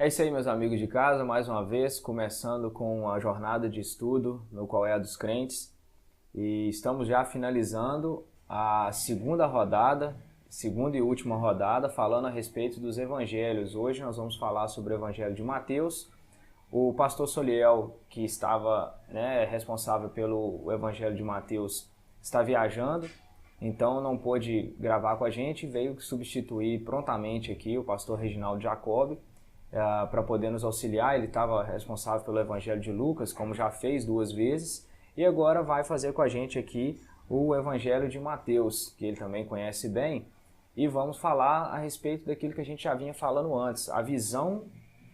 É isso aí, meus amigos de casa, mais uma vez, começando com a jornada de estudo no Qual é a dos Crentes. E estamos já finalizando a segunda e última rodada, falando a respeito dos evangelhos. Hoje nós vamos falar sobre o evangelho de Mateus. O pastor Soliel, que estava responsável pelo evangelho de Mateus, está viajando, então não pôde gravar com a gente, veio substituir prontamente aqui o pastor Reginaldo Jacob, para poder nos auxiliar. Ele estava responsável pelo Evangelho de Lucas, como já fez 2 vezes, e agora vai fazer com a gente aqui o Evangelho de Mateus, que ele também conhece bem, e vamos falar a respeito daquilo que a gente já vinha falando antes, a visão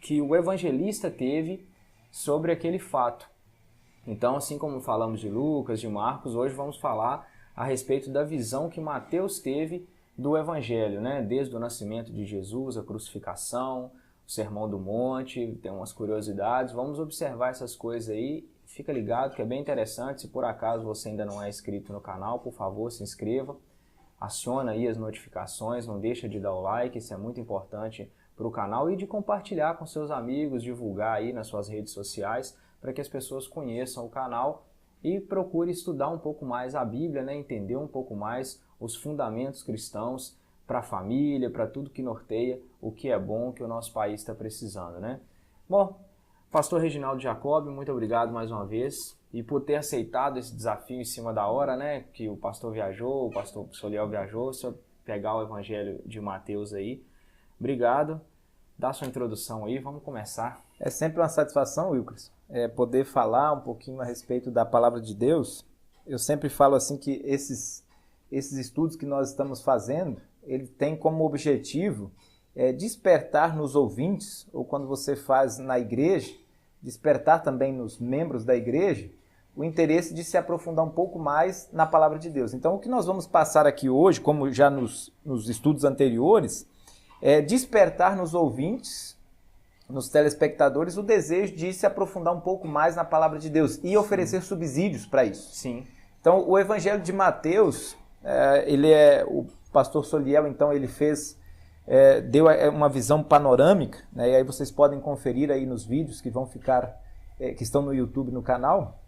que o evangelista teve sobre aquele fato. Então, assim como falamos de Lucas, de Marcos, hoje vamos falar a respeito da visão que Mateus teve do Evangelho, desde o nascimento de Jesus, a crucificação, o Sermão do Monte, tem umas curiosidades, vamos observar essas coisas aí, fica ligado que é bem interessante. Se por acaso você ainda não é inscrito no canal, por favor, se inscreva, aciona aí as notificações, não deixa de dar o like, isso é muito importante para o canal, e de compartilhar com seus amigos, divulgar aí nas suas redes sociais, para que as pessoas conheçam o canal e procure estudar um pouco mais a Bíblia, entender um pouco mais os fundamentos cristãos, para a família, para tudo que norteia o que é bom, que o nosso país está precisando, Bom, pastor Reginaldo Jacob, muito obrigado mais uma vez e por ter aceitado esse desafio em cima da hora, que o pastor viajou, o pastor Soliel viajou, se eu pegar o Evangelho de Mateus aí. Obrigado, dá sua introdução aí, vamos começar. É sempre uma satisfação, Wilkers, poder falar um pouquinho a respeito da Palavra de Deus. Eu sempre falo assim que esses estudos que nós estamos fazendo, ele tem como objetivo despertar nos ouvintes, ou quando você faz na igreja, despertar também nos membros da igreja, o interesse de se aprofundar um pouco mais na Palavra de Deus. Então, o que nós vamos passar aqui hoje, como já nos estudos anteriores, é despertar nos ouvintes, nos telespectadores, o desejo de se aprofundar um pouco mais na Palavra de Deus e oferecer subsídios para isso. Sim. Então, o Evangelho de Mateus, o pastor Soliel, então, ele deu uma visão panorâmica, e aí vocês podem conferir aí nos vídeos que vão ficar, que estão no YouTube, no canal.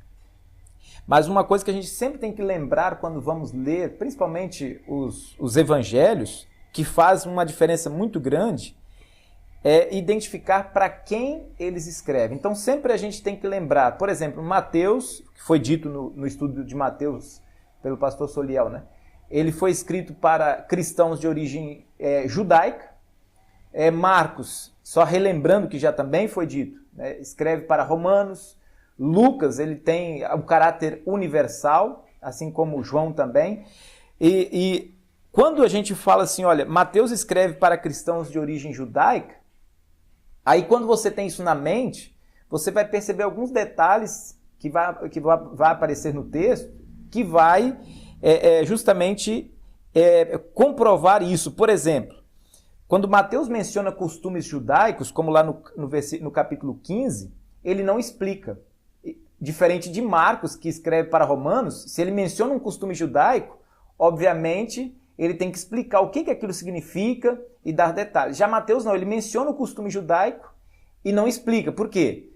Mas uma coisa que a gente sempre tem que lembrar quando vamos ler, principalmente os evangelhos, que faz uma diferença muito grande, é identificar para quem eles escrevem. Então sempre a gente tem que lembrar, por exemplo, Mateus, que foi dito no estudo de Mateus pelo pastor Soliel, ele foi escrito para cristãos de origem judaica. Marcos, só relembrando que já também foi dito, escreve para romanos. Lucas, ele tem o caráter universal, assim como João também. E quando a gente fala assim, olha, Mateus escreve para cristãos de origem judaica, aí quando você tem isso na mente, você vai perceber alguns detalhes que vai aparecer no texto, que vai justamente comprovar isso. Por exemplo, quando Mateus menciona costumes judaicos, como lá no capítulo 15, ele não explica. Diferente de Marcos, que escreve para romanos, se ele menciona um costume judaico, obviamente ele tem que explicar o que aquilo significa e dar detalhes. Já Mateus não, ele menciona o costume judaico e não explica. Por quê?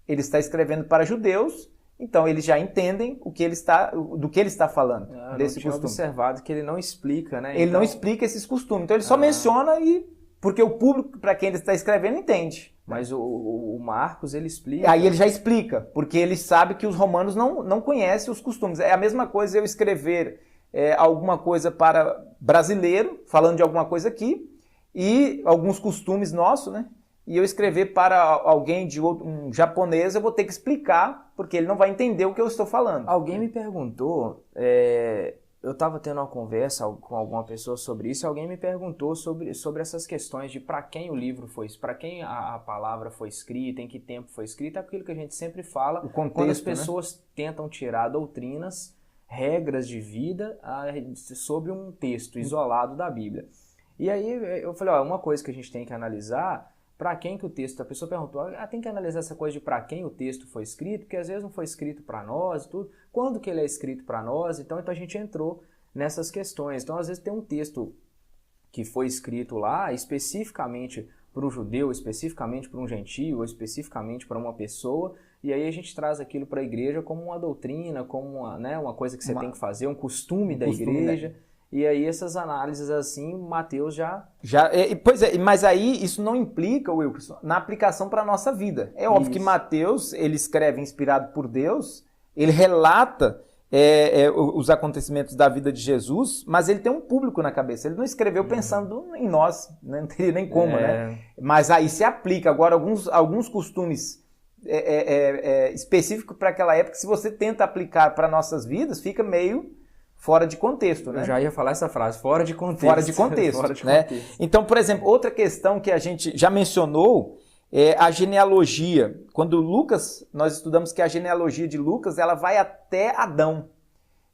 Ele está escrevendo para judeus, então eles já entendem do que ele está falando, desse costume. Eu tinha observado que ele não explica, Ele não explica esses costumes, então ele só menciona porque o público para quem ele está escrevendo entende. Mas o Marcos, ele explica. Aí ele já explica, porque ele sabe que os romanos não conhecem os costumes. É a mesma coisa eu escrever alguma coisa para brasileiro, falando de alguma coisa aqui, e alguns costumes nossos, e eu escrever para alguém um japonês, eu vou ter que explicar, porque ele não vai entender o que eu estou falando. Alguém me perguntou, eu estava tendo uma conversa com alguma pessoa sobre isso, e alguém me perguntou sobre essas questões de para quem o livro foi, para quem a palavra foi escrita, em que tempo foi escrita, aquilo que a gente sempre fala, o contexto, quando as pessoas tentam tirar doutrinas, regras de vida sobre um texto isolado da Bíblia. E aí eu falei, uma coisa que a gente tem que analisar, para quem que o texto, a pessoa perguntou, tem que analisar essa coisa de para quem o texto foi escrito, porque às vezes não foi escrito para nós e tudo, quando que ele é escrito para nós, então a gente entrou nessas questões. Então às vezes tem um texto que foi escrito lá especificamente para o judeu, especificamente para um gentio, ou especificamente para uma pessoa, e aí a gente traz aquilo para a igreja como uma doutrina, como uma coisa que você tem que fazer, um costume da igreja. E aí essas análises assim, Mateus já... Pois é, mas aí isso não implica, Wilkerson, na aplicação para a nossa vida. É óbvio que Mateus, ele escreve inspirado por Deus, ele relata os acontecimentos da vida de Jesus, mas ele tem um público na cabeça. Ele não escreveu pensando em nós, né? Não teria nem como, né? Mas aí se aplica. Agora, alguns costumes específicos para aquela época, se você tenta aplicar para nossas vidas, fica meio fora de contexto, né? Eu já ia falar essa frase, fora de contexto. Fora de contexto, fora de contexto. Então, por exemplo, outra questão que a gente já mencionou é a genealogia. Quando nós estudamos que a genealogia de Lucas, ela vai até Adão.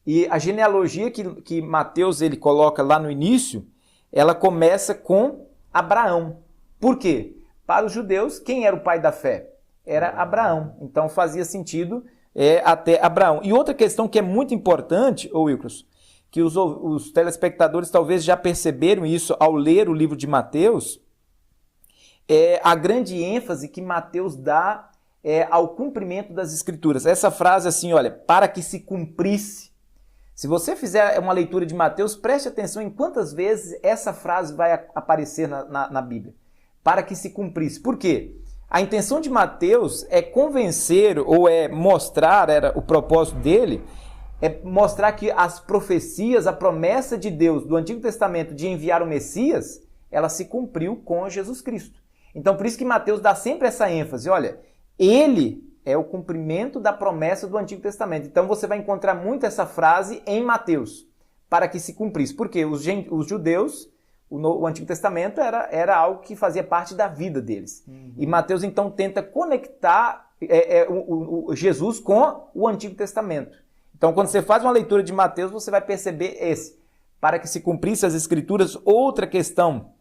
E a genealogia que Mateus ele coloca lá no início, ela começa com Abraão. Por quê? Para os judeus, quem era o pai da fé? Era Abraão. Então fazia sentido até Abraão. E outra questão que é muito importante, Wilkerson, que os telespectadores talvez já perceberam isso ao ler o livro de Mateus, é a grande ênfase que Mateus dá ao cumprimento das Escrituras. Essa frase assim, olha, para que se cumprisse. Se você fizer uma leitura de Mateus, preste atenção em quantas vezes essa frase vai aparecer na Bíblia. Para que se cumprisse. Por quê? A intenção de Mateus é convencer ou mostrar, era o propósito dele, mostrar que as profecias, a promessa de Deus do Antigo Testamento de enviar o Messias, ela se cumpriu com Jesus Cristo. Então, por isso que Mateus dá sempre essa ênfase. Olha, ele é o cumprimento da promessa do Antigo Testamento. Então, você vai encontrar muito essa frase em Mateus, para que se cumprisse. Porque os judeus, o Antigo Testamento era algo que fazia parte da vida deles. E Mateus, então, tenta conectar Jesus com o Antigo Testamento. Então, quando você faz uma leitura de Mateus, você vai perceber para que se cumprisse as Escrituras. Outra questão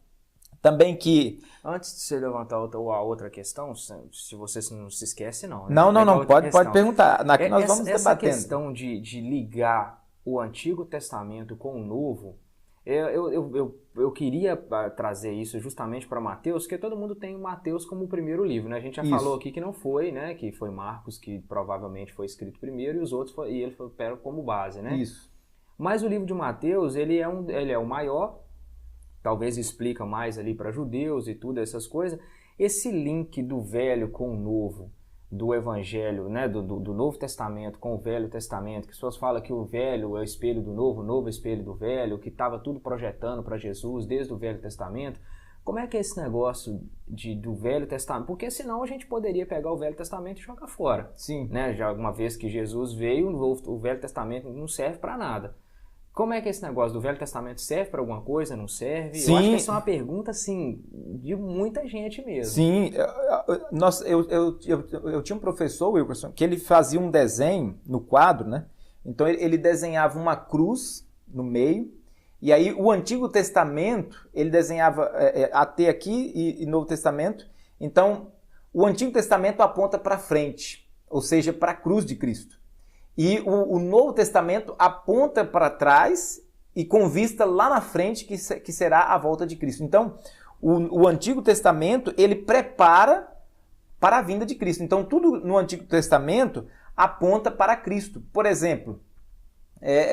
também que... Antes de você levantar a outra questão, se você não se esquece, não. Né? Não, pode perguntar. Aqui nós vamos debatendo. Essa questão de ligar o Antigo Testamento com o Novo, eu queria trazer isso justamente para Mateus, porque todo mundo tem Mateus como o primeiro livro, né? A gente já falou aqui que não foi, né? Que foi Marcos que provavelmente foi escrito primeiro e os outros ele foi como base, né? Isso. Mas o livro de Mateus, ele é o maior, talvez explica mais ali para judeus e tudo, essas coisas. Esse link do Velho com o Novo, do Evangelho, né, do Novo Testamento com o Velho Testamento, que as pessoas falam que o Velho é o espelho do Novo, o Novo é o espelho do Velho, que estava tudo projetando para Jesus desde o Velho Testamento. Como é que é esse negócio do Velho Testamento? Porque senão a gente poderia pegar o Velho Testamento e jogar fora. Sim. Né? Já uma vez que Jesus veio, o Velho Testamento não serve para nada. Como é que esse negócio do Velho Testamento serve para alguma coisa, não serve? Sim. Eu acho que essa é uma pergunta, assim, de muita gente mesmo. Sim. Eu tinha um professor, Wilkerson, que ele fazia um desenho no quadro, né? Então ele desenhava uma cruz no meio, e aí o Antigo Testamento, ele desenhava até aqui e Novo Testamento. Então, o Antigo Testamento aponta para frente, ou seja, para a cruz de Cristo. E o Novo Testamento aponta para trás e com vista lá na frente que será a volta de Cristo. Então, o Antigo Testamento, ele prepara para a vinda de Cristo. Então, tudo no Antigo Testamento aponta para Cristo. Por exemplo,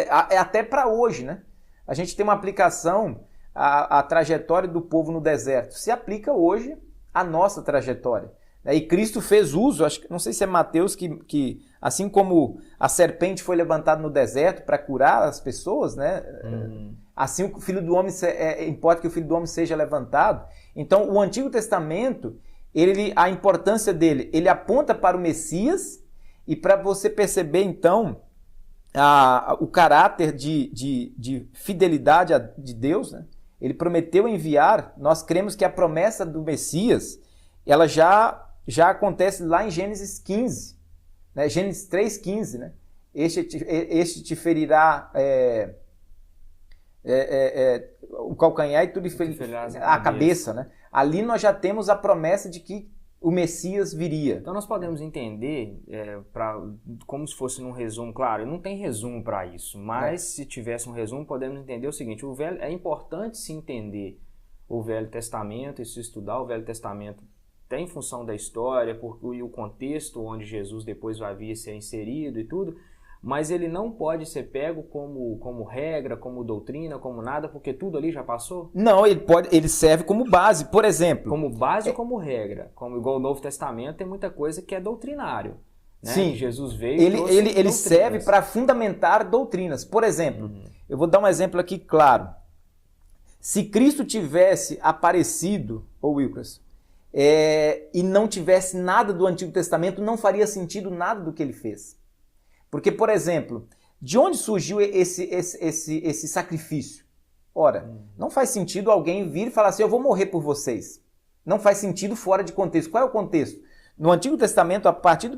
até para hoje, né? A gente tem uma aplicação, a trajetória do povo no deserto. Se aplica hoje à nossa trajetória. E Cristo fez uso, não sei se é Mateus, que assim como a serpente foi levantada no deserto para curar as pessoas, né? Assim o Filho do Homem, importa que o Filho do Homem seja levantado. Então, o Antigo Testamento, a importância dele, ele aponta para o Messias, e para você perceber, então, o caráter de fidelidade de Deus, né? Ele prometeu enviar, nós cremos que a promessa do Messias, ela já acontece lá em Gênesis 15, né? Gênesis 3,15, né? Este te ferirá o calcanhar e tu lhe ferirás a cabeça, né? Ali nós já temos a promessa de que o Messias viria. Então nós podemos entender, como se fosse num resumo, claro, não tem resumo para isso, mas se tivesse um resumo, podemos entender o seguinte: é importante se entender o Velho Testamento, e se estudar o Velho Testamento tem função da história, e o contexto onde Jesus depois vai vir ser inserido e tudo, mas ele não pode ser pego como regra, como doutrina, como nada, porque tudo ali já passou? Não, ele serve como base, por exemplo. Como base ou como regra? Igual o Novo Testamento tem muita coisa que é doutrinário. Né? Sim, que Jesus veio ele serve para fundamentar doutrinas. Por exemplo, eu vou dar um exemplo aqui claro. Se Cristo tivesse aparecido, ou Wilkers, e não tivesse nada do Antigo Testamento, não faria sentido nada do que ele fez. Porque, por exemplo, de onde surgiu esse sacrifício? Ora, não faz sentido alguém vir e falar assim, eu vou morrer por vocês. Não faz sentido fora de contexto. Qual é o contexto? No Antigo Testamento, a partir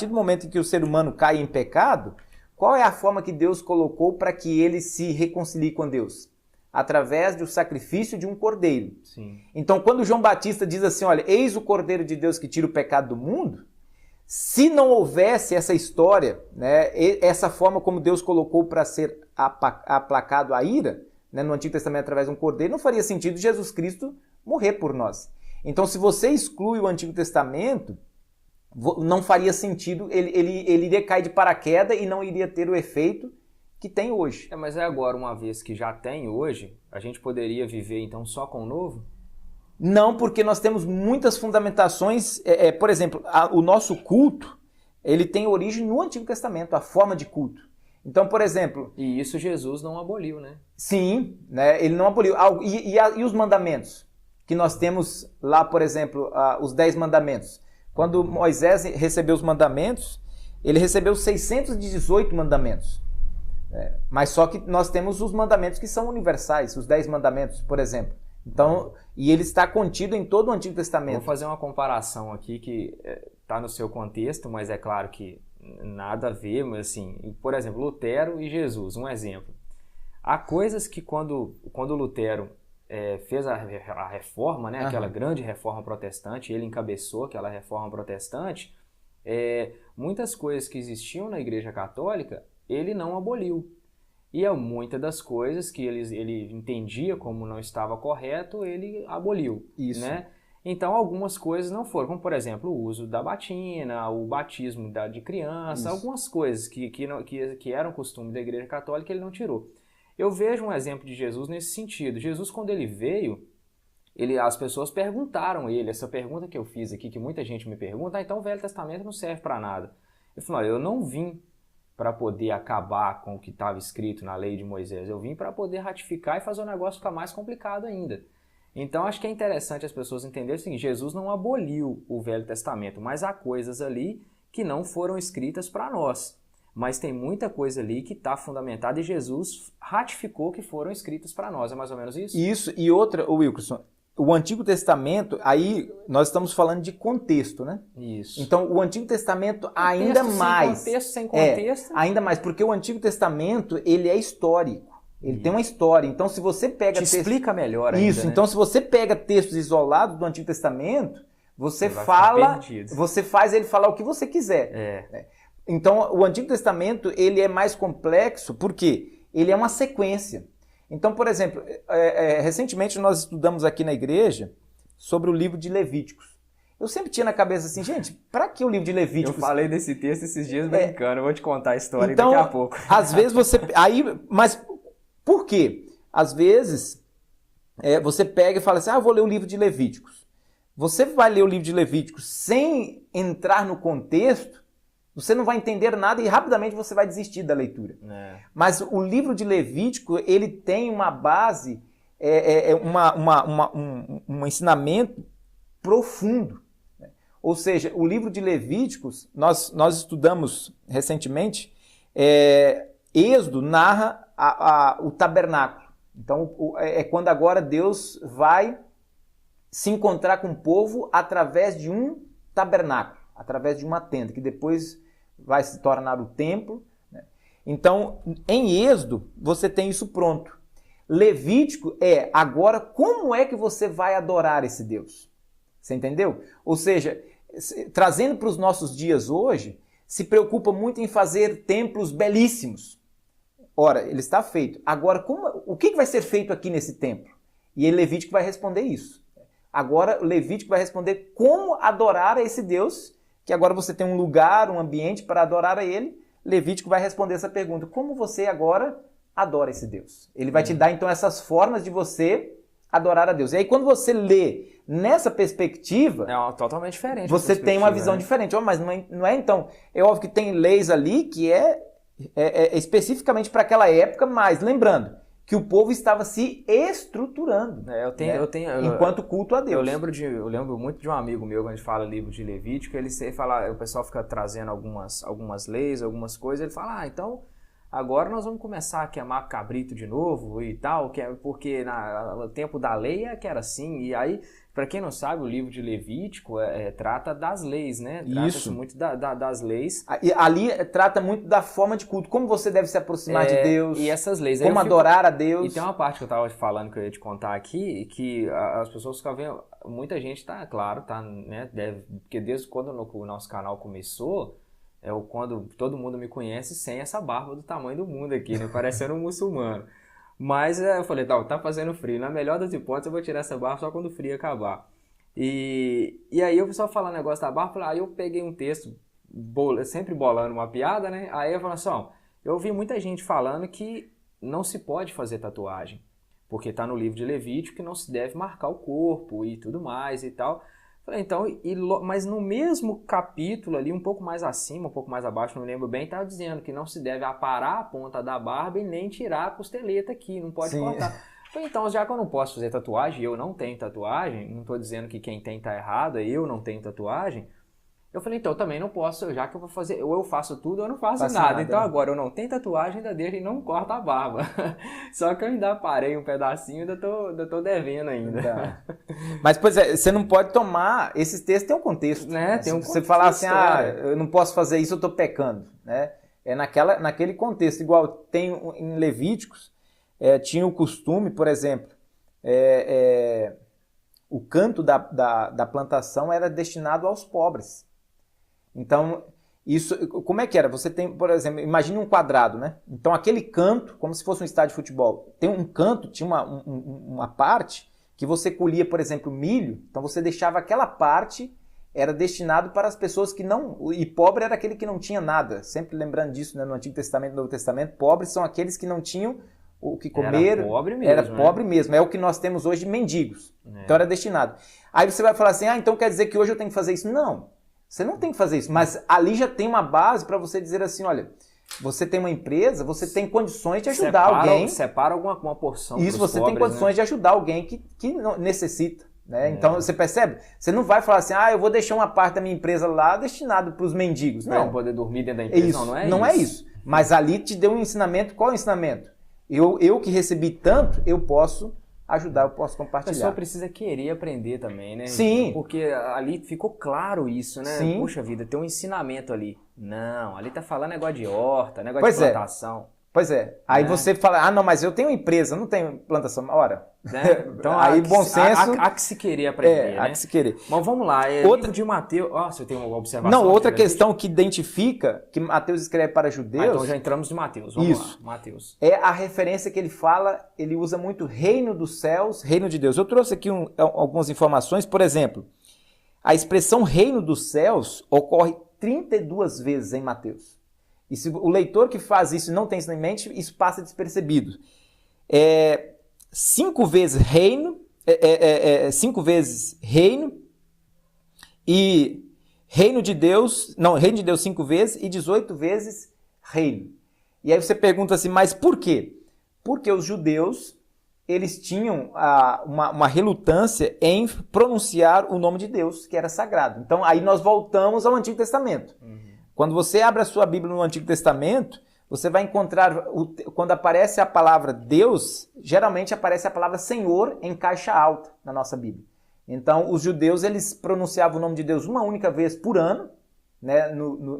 do momento em que o ser humano cai em pecado, qual é a forma que Deus colocou para que ele se reconcilie com Deus? Através do sacrifício de um cordeiro. Sim. Então, quando João Batista diz assim, olha, eis o cordeiro de Deus que tira o pecado do mundo, se não houvesse essa história, né, essa forma como Deus colocou para ser aplacado a ira, né, no Antigo Testamento através de um cordeiro, não faria sentido Jesus Cristo morrer por nós. Então, se você exclui o Antigo Testamento, não faria sentido, ele iria cair de paraquedas e não iria ter o efeito que tem hoje. Mas agora, uma vez que já tem hoje, a gente poderia viver então só com o novo? Não, porque nós temos muitas fundamentações. Por exemplo, o nosso culto, ele tem origem no Antigo Testamento, a forma de culto. Então, por exemplo... E isso Jesus não aboliu, né? Sim, né, ele não aboliu. E os mandamentos? Que nós temos lá, por exemplo, os 10 mandamentos. Quando Moisés recebeu os mandamentos, ele recebeu 618 mandamentos. Mas só que nós temos os mandamentos que são universais, os 10 mandamentos, por exemplo. Então, e ele está contido em todo o Antigo Testamento. Vou fazer uma comparação aqui que está no seu contexto, mas é claro que nada a ver, mas assim, por exemplo, Lutero e Jesus, um exemplo. Há coisas que quando Lutero fez a reforma, né, aquela grande reforma protestante, ele encabeçou aquela reforma protestante, muitas coisas que existiam na Igreja Católica, ele não aboliu. E muitas das coisas que ele entendia como não estava correto, ele aboliu. Isso. Né? Então, algumas coisas não foram, como, por exemplo, o uso da batina, o batismo de criança, Isso. Algumas coisas que eram costume da Igreja Católica, ele não tirou. Eu vejo um exemplo de Jesus nesse sentido. Jesus, quando ele veio, as pessoas perguntaram a ele, essa pergunta que eu fiz aqui, que muita gente me pergunta, então o Velho Testamento não serve para nada. Eu falei, olha, eu não vim para poder acabar com o que estava escrito na lei de Moisés. Eu vim para poder ratificar e fazer o negócio ficar mais complicado ainda. Então, acho que é interessante as pessoas entenderem o seguinte, Jesus não aboliu o Velho Testamento, mas há coisas ali que não foram escritas para nós. Mas tem muita coisa ali que está fundamentada e Jesus ratificou que foram escritas para nós. É mais ou menos isso? Isso. E outra, Wilkerson, o Antigo Testamento, aí nós estamos falando de contexto, né? Isso. Então, o Antigo Testamento ainda mais. Sem contexto. Ainda mais, porque o Antigo Testamento, ele é histórico. Ele tem uma história. Então, se você pega... explica melhor ainda, Isso. Né? Então, se você pega textos isolados do Antigo Testamento, você faz ele falar o que você quiser. Então, o Antigo Testamento, ele é mais complexo, porque ele é uma sequência. Então, por exemplo, recentemente nós estudamos aqui na igreja sobre o livro de Levíticos. Eu sempre tinha na cabeça assim, gente, para que o livro de Levíticos? Eu falei desse texto esses dias brincando, eu vou te contar a história então, daqui a pouco. Às vezes você... Mas por quê? Às vezes você pega e fala assim, eu vou ler o livro de Levíticos. Você vai ler o livro de Levíticos sem entrar no contexto, você não vai entender nada e rapidamente você vai desistir da leitura. Mas o livro de Levítico, ele tem uma base, um ensinamento profundo. Ou seja, o livro de Levíticos, nós estudamos recentemente, Êxodo narra o tabernáculo. Então, é quando agora Deus vai se encontrar com o povo através de um tabernáculo, através de uma tenda, que depois vai se tornar o templo. Né? Então, em Êxodo, você tem isso pronto. Levítico agora, como é que você vai adorar esse Deus? Você entendeu? Ou seja, trazendo para os nossos dias hoje, se preocupa muito em fazer templos belíssimos. Ora, ele está feito. Agora, o que vai ser feito aqui nesse templo? E Levítico vai responder isso. Agora, Levítico vai responder como adorar a esse Deus, que agora você tem um lugar, um ambiente para adorar a ele. Levítico vai responder essa pergunta. Como você agora adora esse Deus? Ele vai te dar, então, essas formas de você adorar a Deus. E aí, quando você lê nessa perspectiva... É totalmente diferente. Você tem uma visão diferente. Oh, mas não é, então... É óbvio que tem leis ali que é especificamente para aquela época, mas lembrando que o povo estava se estruturando enquanto culto a Deus. Eu lembro muito de um amigo meu, quando a gente fala livro de Levítico, ele sempre fala, o pessoal fica trazendo algumas leis, algumas coisas, ele fala, então agora nós vamos começar a queimar cabrito de novo e tal, porque no tempo da lei que era assim, e aí, para quem não sabe, o livro de Levítico trata das leis, né? Trata-se muito das leis. Ali trata muito da forma de culto, como você deve se aproximar de Deus. E essas leis. Como adorar a Deus. E tem uma parte que eu estava falando que eu ia te contar aqui, que as pessoas ficam vendo, muita gente né? Porque desde quando o nosso canal começou, quando todo mundo me conhece sem essa barba do tamanho do mundo aqui, né? Parecendo um muçulmano. Mas eu falei, tá fazendo frio. Na melhor das hipóteses, eu vou tirar essa barba só quando o frio acabar. E aí o pessoal falando negócio da barba, aí eu peguei um texto, sempre bolando uma piada, né? Aí eu falei assim, eu ouvi muita gente falando que não se pode fazer tatuagem, porque tá no livro de Levítico que não se deve marcar o corpo e tudo mais e tal. Falei, então, mas no mesmo capítulo ali, um pouco mais acima, um pouco mais abaixo, não me lembro bem, estava dizendo que não se deve aparar a ponta da barba e nem tirar a costeleta aqui, não pode cortar. Falei, então, já que eu não posso fazer tatuagem, eu não tenho tatuagem, não estou dizendo que quem tem está errado, eu não tenho tatuagem, eu falei, então, eu também não posso, já que eu vou fazer, ou eu faço tudo ou eu não faço nada. Então, agora eu não tenho tatuagem, ainda deixo e não corto a barba. Só que eu ainda parei um pedacinho, ainda tô devendo ainda. Tá. Mas, pois você não pode tomar, esses textos têm um contexto. Né? Tem um contexto. Você falar assim, eu não posso fazer isso, eu estou pecando. Né? É naquele contexto, igual tem em Levíticos, tinha o costume, por exemplo, o canto da plantação era destinado aos pobres. Então, isso, como é que era? Você tem, por exemplo, imagine um quadrado, né? Então, aquele canto, como se fosse um estádio de futebol, tem um canto, tinha uma parte que você colhia, por exemplo, milho, então você deixava aquela parte, era destinado para as pessoas que não... E pobre era aquele que não tinha nada. Sempre lembrando disso, né? No Antigo Testamento e no Novo Testamento, pobres são aqueles que não tinham o que comer. Era pobre mesmo. Era pobre mesmo. É o que nós temos hoje de mendigos. Então, era destinado. Aí você vai falar assim, então quer dizer que hoje eu tenho que fazer isso? Não. Você não tem que fazer isso, mas ali já tem uma base para você dizer assim, olha, você tem uma empresa, você tem condições de ajudar alguém. Separa alguma porção. Isso, você tem condições de ajudar alguém que necessita. Né? Então, você percebe? Você não vai falar assim, eu vou deixar uma parte da minha empresa lá destinado para os mendigos. Não. Poder dormir dentro da empresa, isso, não é isso. Não é isso. Mas ali te deu um ensinamento. Qual é o ensinamento? Eu que recebi tanto, eu posso ajudar, eu posso compartilhar. A pessoa precisa querer aprender também, né? Sim. Porque ali ficou claro isso, né? Sim. Puxa vida, tem um ensinamento ali. Não, ali tá falando negócio de horta, negócio de plantação. Pois é. Aí você fala, não, mas eu tenho empresa, não tenho plantação. Ora, então, aí bom senso... Há que se querer aprender, né? Há que se querer. Mas vamos lá, livro de Mateus... você tem uma observação? Não, outra questão que identifica, que Mateus escreve para judeus... então já entramos de Mateus, vamos lá. Mateus. É a referência que ele fala, ele usa muito reino dos céus, reino de Deus. Eu trouxe aqui algumas informações, por exemplo, a expressão reino dos céus ocorre 32 vezes em Mateus. E se o leitor que faz isso não tem isso em mente, isso passa despercebido. 5 vezes reino, 5 vezes reino, e reino de Deus 5 vezes e 18 vezes reino. E aí você pergunta assim, mas por quê? Porque os judeus, eles tinham uma relutância em pronunciar o nome de Deus, que era sagrado. Então aí nós voltamos ao Antigo Testamento. Quando você abre a sua Bíblia no Antigo Testamento, você vai encontrar, quando aparece a palavra Deus, geralmente aparece a palavra Senhor em caixa alta na nossa Bíblia. Então, os judeus, eles pronunciavam o nome de Deus uma única vez por ano, né,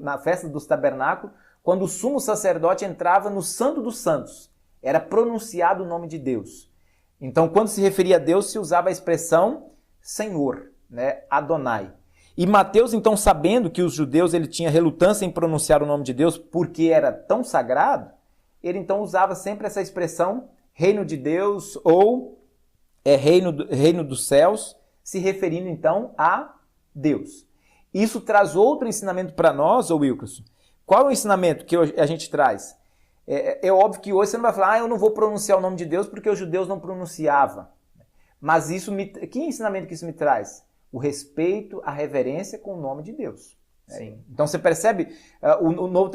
na festa dos tabernáculos, quando o sumo sacerdote entrava no Santo dos Santos. Era pronunciado o nome de Deus. Então, quando se referia a Deus, se usava a expressão Senhor, né, Adonai. E Mateus, então, sabendo que os judeus ele tinha relutância em pronunciar o nome de Deus porque era tão sagrado, ele então usava sempre essa expressão reino de Deus ou é reino dos céus, se referindo então a Deus. Isso traz outro ensinamento para nós, ô Wilkerson. Qual é o ensinamento que a gente traz? É óbvio que hoje você não vai falar, eu não vou pronunciar o nome de Deus porque os judeus não pronunciavam. Mas que ensinamento que isso me traz? O respeito, a reverência com o nome de Deus. Sim. Então você percebe,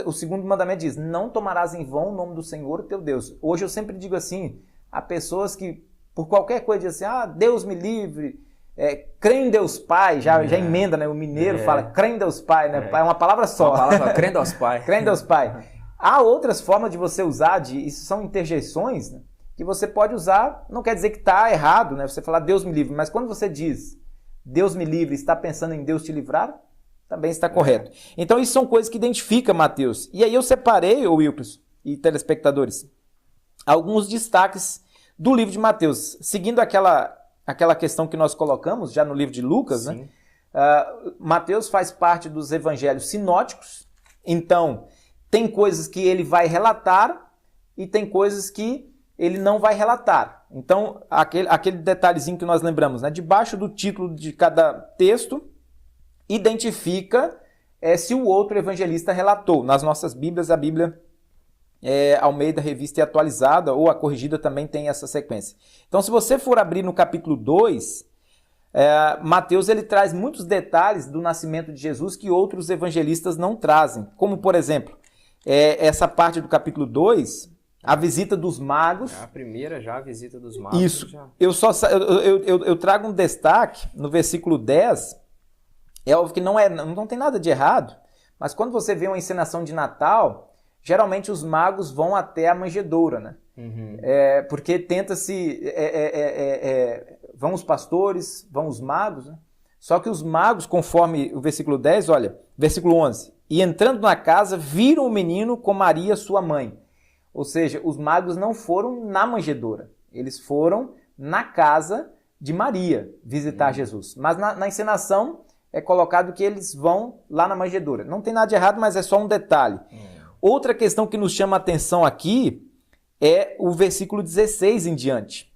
o segundo mandamento diz, não tomarás em vão o nome do Senhor teu Deus. Hoje eu sempre digo assim, há pessoas que por qualquer coisa dizem assim, Deus me livre, crê em Deus Pai, já emenda, né? O mineiro fala, crê em Deus Pai, né? É uma palavra só. Uma palavra, crê em Deus Pai. Crê em Deus Pai. Há outras formas de você usar, isso são interjeições, né? Que você pode usar, não quer dizer que está errado, né? Você falar Deus me livre, mas quando você diz Deus me livre, está pensando em Deus te livrar, também está correto. Então isso são coisas que identificam Mateus. E aí eu separei, Wilkerson e telespectadores, alguns destaques do livro de Mateus, seguindo aquela questão que nós colocamos já no livro de Lucas, né? Mateus faz parte dos evangelhos sinóticos, então tem coisas que ele vai relatar e tem coisas que ele não vai relatar. Então, aquele detalhezinho que nós lembramos, né? Debaixo do título de cada texto, identifica se o outro evangelista relatou. Nas nossas Bíblias, a Bíblia Almeida, Revista e Atualizada, ou a Corrigida também tem essa sequência. Então, se você for abrir no capítulo 2, Mateus ele traz muitos detalhes do nascimento de Jesus que outros evangelistas não trazem. Como, por exemplo, essa parte do capítulo 2, a visita dos magos. A primeira já, a visita dos magos. Isso. Eu trago um destaque no versículo 10. É óbvio que não tem nada de errado, mas quando você vê uma encenação de Natal, geralmente os magos vão até a manjedoura, né? Uhum. Porque tenta-se... vão os pastores, vão os magos, né? Só que os magos, conforme o versículo 10, olha, versículo 11. E entrando na casa, viram o menino com Maria, sua mãe. Ou seja, os magos não foram na manjedoura, eles foram na casa de Maria visitar Jesus. Mas na encenação é colocado que eles vão lá na manjedoura. Não tem nada de errado, mas é só um detalhe. Outra questão que nos chama a atenção aqui é o versículo 16 em diante,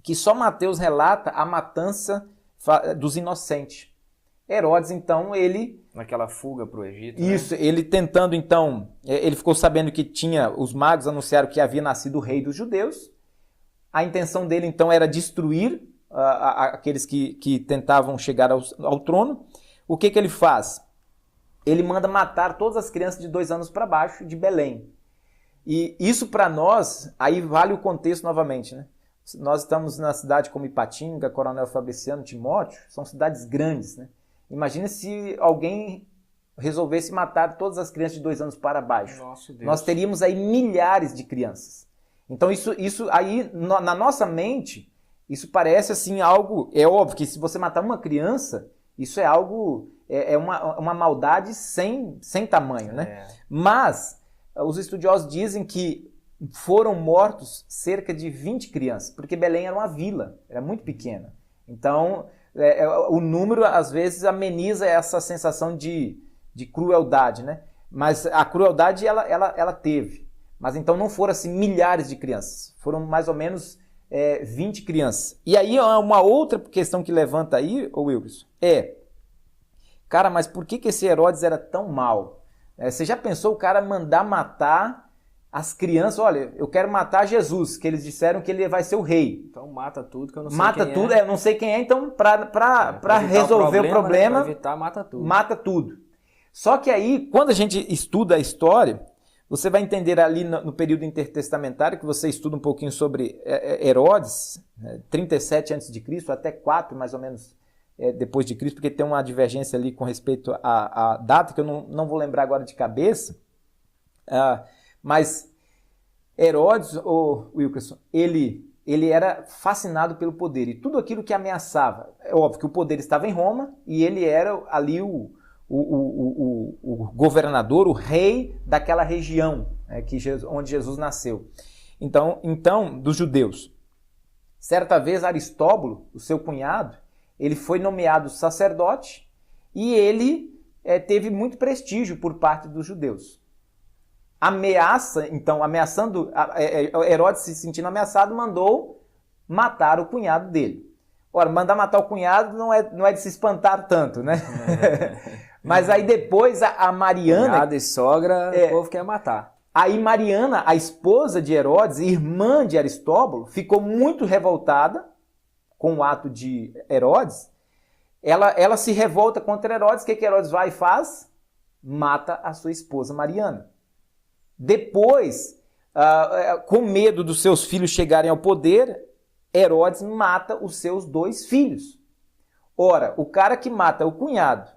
que só Mateus relata a matança dos inocentes. Herodes, então, ele... Naquela fuga para o Egito. Isso, né? Ele tentando, então... Ele ficou sabendo que os magos anunciaram que havia nascido o rei dos judeus. A intenção dele, então, era destruir aqueles que tentavam chegar ao trono. O que ele faz? Ele manda matar todas as crianças de 2 anos para baixo de Belém. E isso, para nós, aí vale o contexto novamente, né? Nós estamos na cidade como Ipatinga, Coronel Fabriciano, Timóteo, são cidades grandes, né? Imagina se alguém resolvesse matar todas as crianças de 2 anos para baixo. Nossa, Deus. Nós teríamos aí milhares de crianças. Então isso aí, na nossa mente, isso parece assim algo... É óbvio que se você matar uma criança, isso é algo... É uma maldade sem tamanho, né? Mas os estudiosos dizem que foram mortos cerca de 20 crianças, porque Belém era uma vila, era muito pequena. Então... o número, às vezes, ameniza essa sensação de crueldade, né? Mas a crueldade, ela teve. Mas então não foram, assim, milhares de crianças. Foram mais ou menos 20 crianças. E aí, uma outra questão que levanta aí, Wilkerson, cara, mas por que esse Herodes era tão mau? Você já pensou o cara mandar matar as crianças? Olha, eu quero matar Jesus, que eles disseram que ele vai ser o rei. Então mata tudo, que eu não sei mata quem tudo, eu não sei quem é, então para resolver o problema, né, pra evitar, mata tudo. Mata tudo. Só que aí, quando a gente estuda a história, você vai entender ali no período intertestamentário, que você estuda um pouquinho sobre Herodes, 37 a.C., até 4 mais ou menos depois de Cristo, porque tem uma divergência ali com respeito à data, que eu não vou lembrar agora de cabeça. Mas Herodes, Wilkerson, ele era fascinado pelo poder e tudo aquilo que ameaçava. É óbvio que o poder estava em Roma e ele era ali o governador, o rei daquela região, né, onde Jesus nasceu. Então, dos judeus. Certa vez Aristóbulo, o seu cunhado, ele foi nomeado sacerdote e ele teve muito prestígio por parte dos judeus. Ameaçando, Herodes se sentindo ameaçado, mandou matar o cunhado dele. Ora, mandar matar o cunhado não é de se espantar tanto, né? Mas aí depois a Mariana... Cunhado e sogra, o povo quer matar. Aí Mariana, a esposa de Herodes, irmã de Aristóbulo, ficou muito revoltada com o ato de Herodes. Ela se revolta contra Herodes. O que Herodes vai e faz? Mata a sua esposa Mariana. Depois, com medo dos seus filhos chegarem ao poder, Herodes mata os seus 2 filhos. Ora, o cara que mata o cunhado,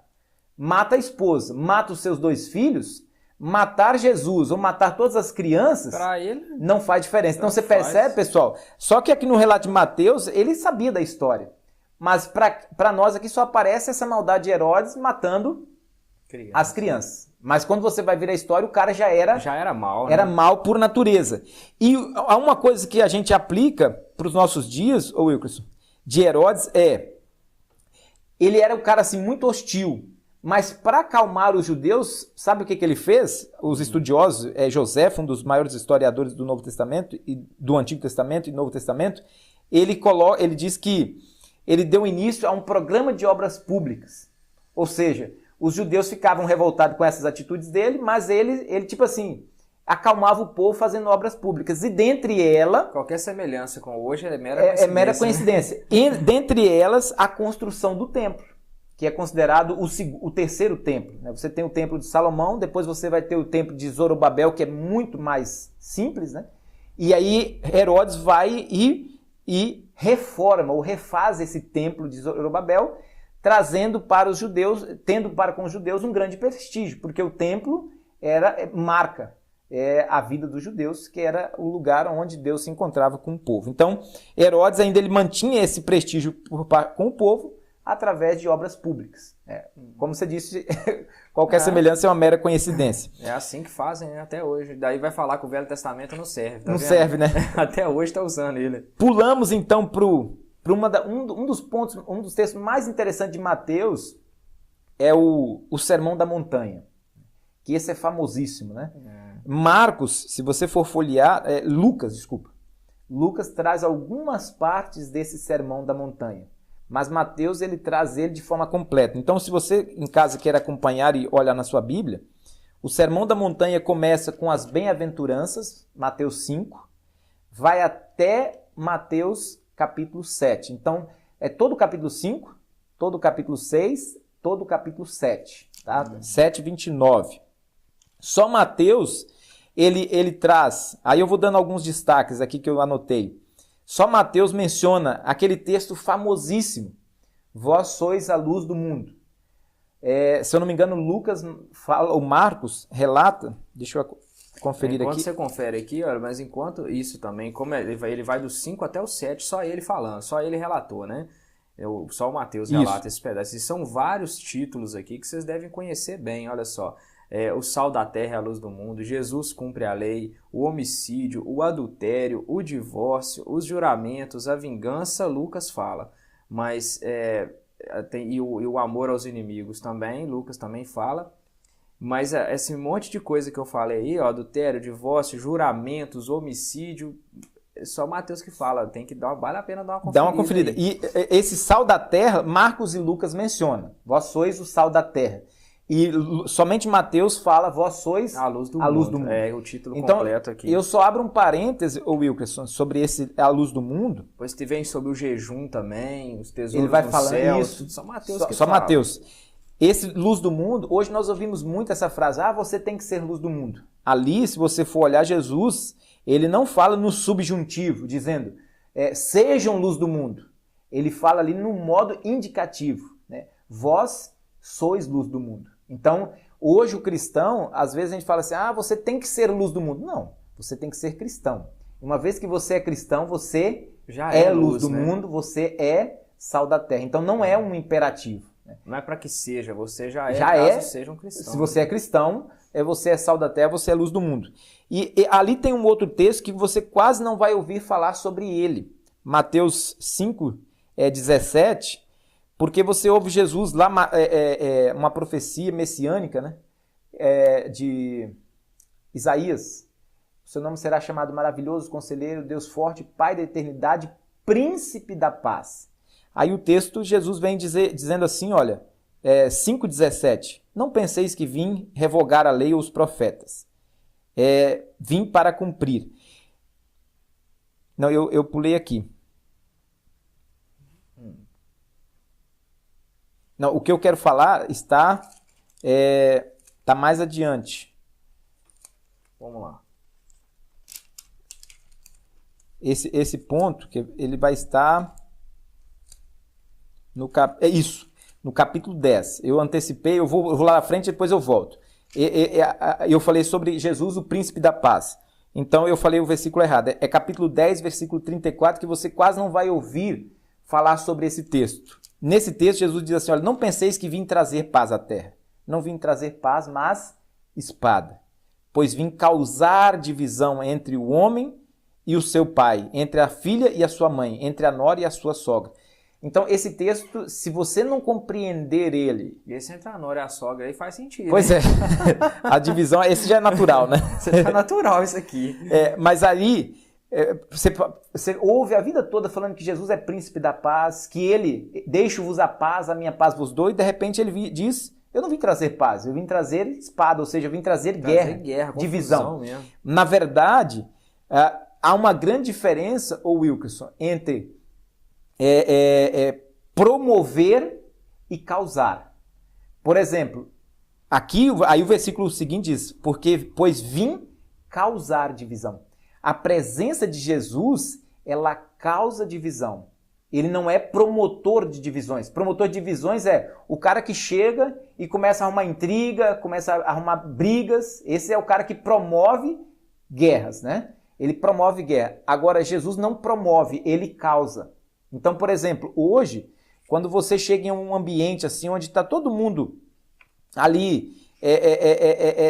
mata a esposa, mata os seus 2 filhos, matar Jesus ou matar todas as crianças, pra ele, não faz diferença. Então você percebe, pessoal? Só que aqui no relato de Mateus, ele sabia da história. Mas para nós aqui só aparece essa maldade de Herodes matando as crianças. Mas quando você vai ver a história, o cara já era mal, né? Era mal por natureza. E há uma coisa que a gente aplica para os nossos dias, ô Wilkerson, de Herodes ele era um cara assim muito hostil. Mas para acalmar os judeus, sabe o que ele fez? Os estudiosos, José, um dos maiores historiadores do Novo Testamento, do Antigo Testamento e Novo Testamento, ele diz que ele deu início a um programa de obras públicas. Ou seja, os judeus ficavam revoltados com essas atitudes dele, mas ele tipo assim, acalmava o povo fazendo obras públicas. E dentre elas... Qualquer semelhança com hoje é mera coincidência. É mera coincidência. Né? E dentre elas, a construção do templo, que é considerado o terceiro templo. Né? Você tem o templo de Salomão, depois você vai ter o templo de Zorobabel, que é muito mais simples, né? E aí Herodes vai e reforma ou refaz esse templo de Zorobabel, trazendo para os judeus, tendo para com os judeus um grande prestígio, porque o templo marca a vida dos judeus, que era o lugar onde Deus se encontrava com o povo. Então, Herodes ainda ele mantinha esse prestígio com o povo, através de obras públicas. Como você disse, qualquer semelhança é uma mera coincidência. É assim que fazem, né? Até hoje. Daí vai falar que o Velho Testamento não serve. Não serve, né? Até hoje está usando ele. Pulamos então para um dos pontos, um dos textos mais interessantes de Mateus é o Sermão da Montanha, que esse é famosíssimo, né? Marcos, se você for folhear, Lucas traz algumas partes desse Sermão da Montanha. Mas Mateus ele traz ele de forma completa. Então, se você em casa quer acompanhar e olhar na sua Bíblia, o Sermão da Montanha começa com as bem-aventuranças, Mateus 5, vai até Mateus capítulo 7. Então, é todo o capítulo 5, todo o capítulo 6, todo o capítulo 7. Tá? 7, 29. Só Mateus, ele traz... Aí eu vou dando alguns destaques aqui que eu anotei. Só Mateus menciona aquele texto famosíssimo, vós sois a luz do mundo. Se eu não me engano, Lucas fala, ou Marcos relata, deixa eu conferir aqui. Enquanto você confere aqui, olha, mas enquanto isso também, como ele vai do 5 até o 7, só ele falando, só ele relatou, né? Só o Mateus relata esse pedaço. E são vários títulos aqui que vocês devem conhecer bem, olha só. O sal da terra é a luz do mundo, Jesus cumpre a lei, o homicídio, o adultério, o divórcio, os juramentos, a vingança, Lucas fala. Mas e o amor aos inimigos também, Lucas também fala. Mas esse monte de coisa que eu falei aí, adultério, divórcio, juramentos, homicídio, é só Mateus que fala, vale a pena dar uma conferida. Dá uma conferida. Aí. E esse sal da terra, Marcos e Lucas mencionam. Vós sois o sal da terra. E somente Mateus fala, vós sois a luz do mundo. É o título completo aqui. Eu só abro um parêntese, Wilkerson, sobre a luz do mundo. Depois te vem sobre o jejum também, os tesouros ele vai no falando céu. Isso. Só Mateus que só fala. Mateus. Esse luz do mundo, hoje nós ouvimos muito essa frase, você tem que ser luz do mundo. Ali, se você for olhar Jesus, ele não fala no subjuntivo, dizendo, sejam luz do mundo. Ele fala ali no modo indicativo, né? Vós sois luz do mundo. Então, hoje o cristão, às vezes a gente fala assim, você tem que ser luz do mundo. Não, você tem que ser cristão. Uma vez que você é cristão, você já é luz do mundo, você é sal da terra. Então, não é um imperativo. Né? Não é para que seja, você já caso seja um cristão. Se você é cristão, você é sal da terra, você é luz do mundo. E ali tem um outro texto que você quase não vai ouvir falar sobre ele. Mateus 5, 17... Porque você ouve Jesus lá, uma profecia messiânica, né? De Isaías. O seu nome será chamado Maravilhoso Conselheiro, Deus Forte, Pai da Eternidade, príncipe da paz. Aí o texto, Jesus vem dizendo assim, olha, 5,17. Não penseis que vim revogar a lei ou os profetas. Vim para cumprir. Não, eu pulei aqui. Não, o que eu quero falar está mais adiante. Vamos lá. Esse ponto, que ele vai estar no capítulo 10. Eu antecipei, eu vou lá na frente, depois eu volto. Eu falei sobre Jesus, o príncipe da paz. Então eu falei o versículo errado. É capítulo 10, versículo 34, que você quase não vai ouvir falar sobre esse texto. Nesse texto, Jesus diz assim, olha, não penseis que vim trazer paz à terra. Não vim trazer paz, mas espada. Pois vim causar divisão entre o homem e o seu pai, entre a filha e a sua mãe, entre a nora e a sua sogra. Então, esse texto, se você não compreender ele... E esse entre a nora e a sogra aí faz sentido. Pois é, a divisão, esse já é natural, né? É natural isso aqui. Mas aí, você ouve a vida toda falando que Jesus é príncipe da paz, que ele, deixo-vos a paz, a minha paz vos dou, e de repente ele diz, eu não vim trazer paz, eu vim trazer espada, ou seja, eu vim trazer guerra, divisão. Mesmo. Na verdade, há uma grande diferença, Wilkerson, entre promover e causar. Por exemplo, aqui aí o versículo seguinte diz, pois vim causar divisão. A presença de Jesus, ela causa divisão. Ele não é promotor de divisões. Promotor de divisões é o cara que chega e começa a arrumar intriga, começa a arrumar brigas. Esse é o cara que promove guerras, né? Ele promove guerra. Agora, Jesus não promove, ele causa. Então, por exemplo, hoje, quando você chega em um ambiente assim, onde está todo mundo ali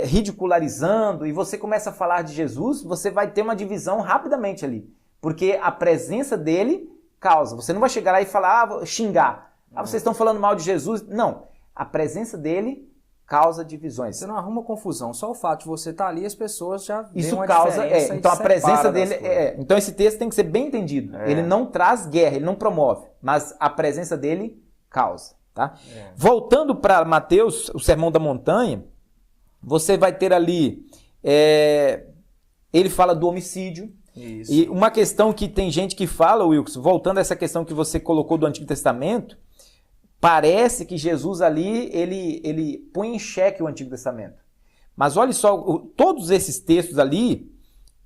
ridicularizando e você começa a falar de Jesus, você vai ter uma divisão rapidamente ali. Porque a presença dele causa. Você não vai chegar lá e falar, xingar. Vocês estão falando mal de Jesus. Não. A presença dele causa divisões. Você não arruma confusão. Só o fato de você estar ali, as pessoas já isso causa. Então a presença dele. Então esse texto tem que ser bem entendido. Ele não traz guerra, ele não promove, mas a presença dele causa. Tá? Voltando para Mateus, o Sermão da Montanha, você vai ter ali. Ele fala do homicídio. Isso. E uma questão que tem gente que fala, Wilkes, voltando a essa questão que você colocou do Antigo Testamento, parece que Jesus ali, ele põe em xeque o Antigo Testamento. Mas olha só, todos esses textos ali,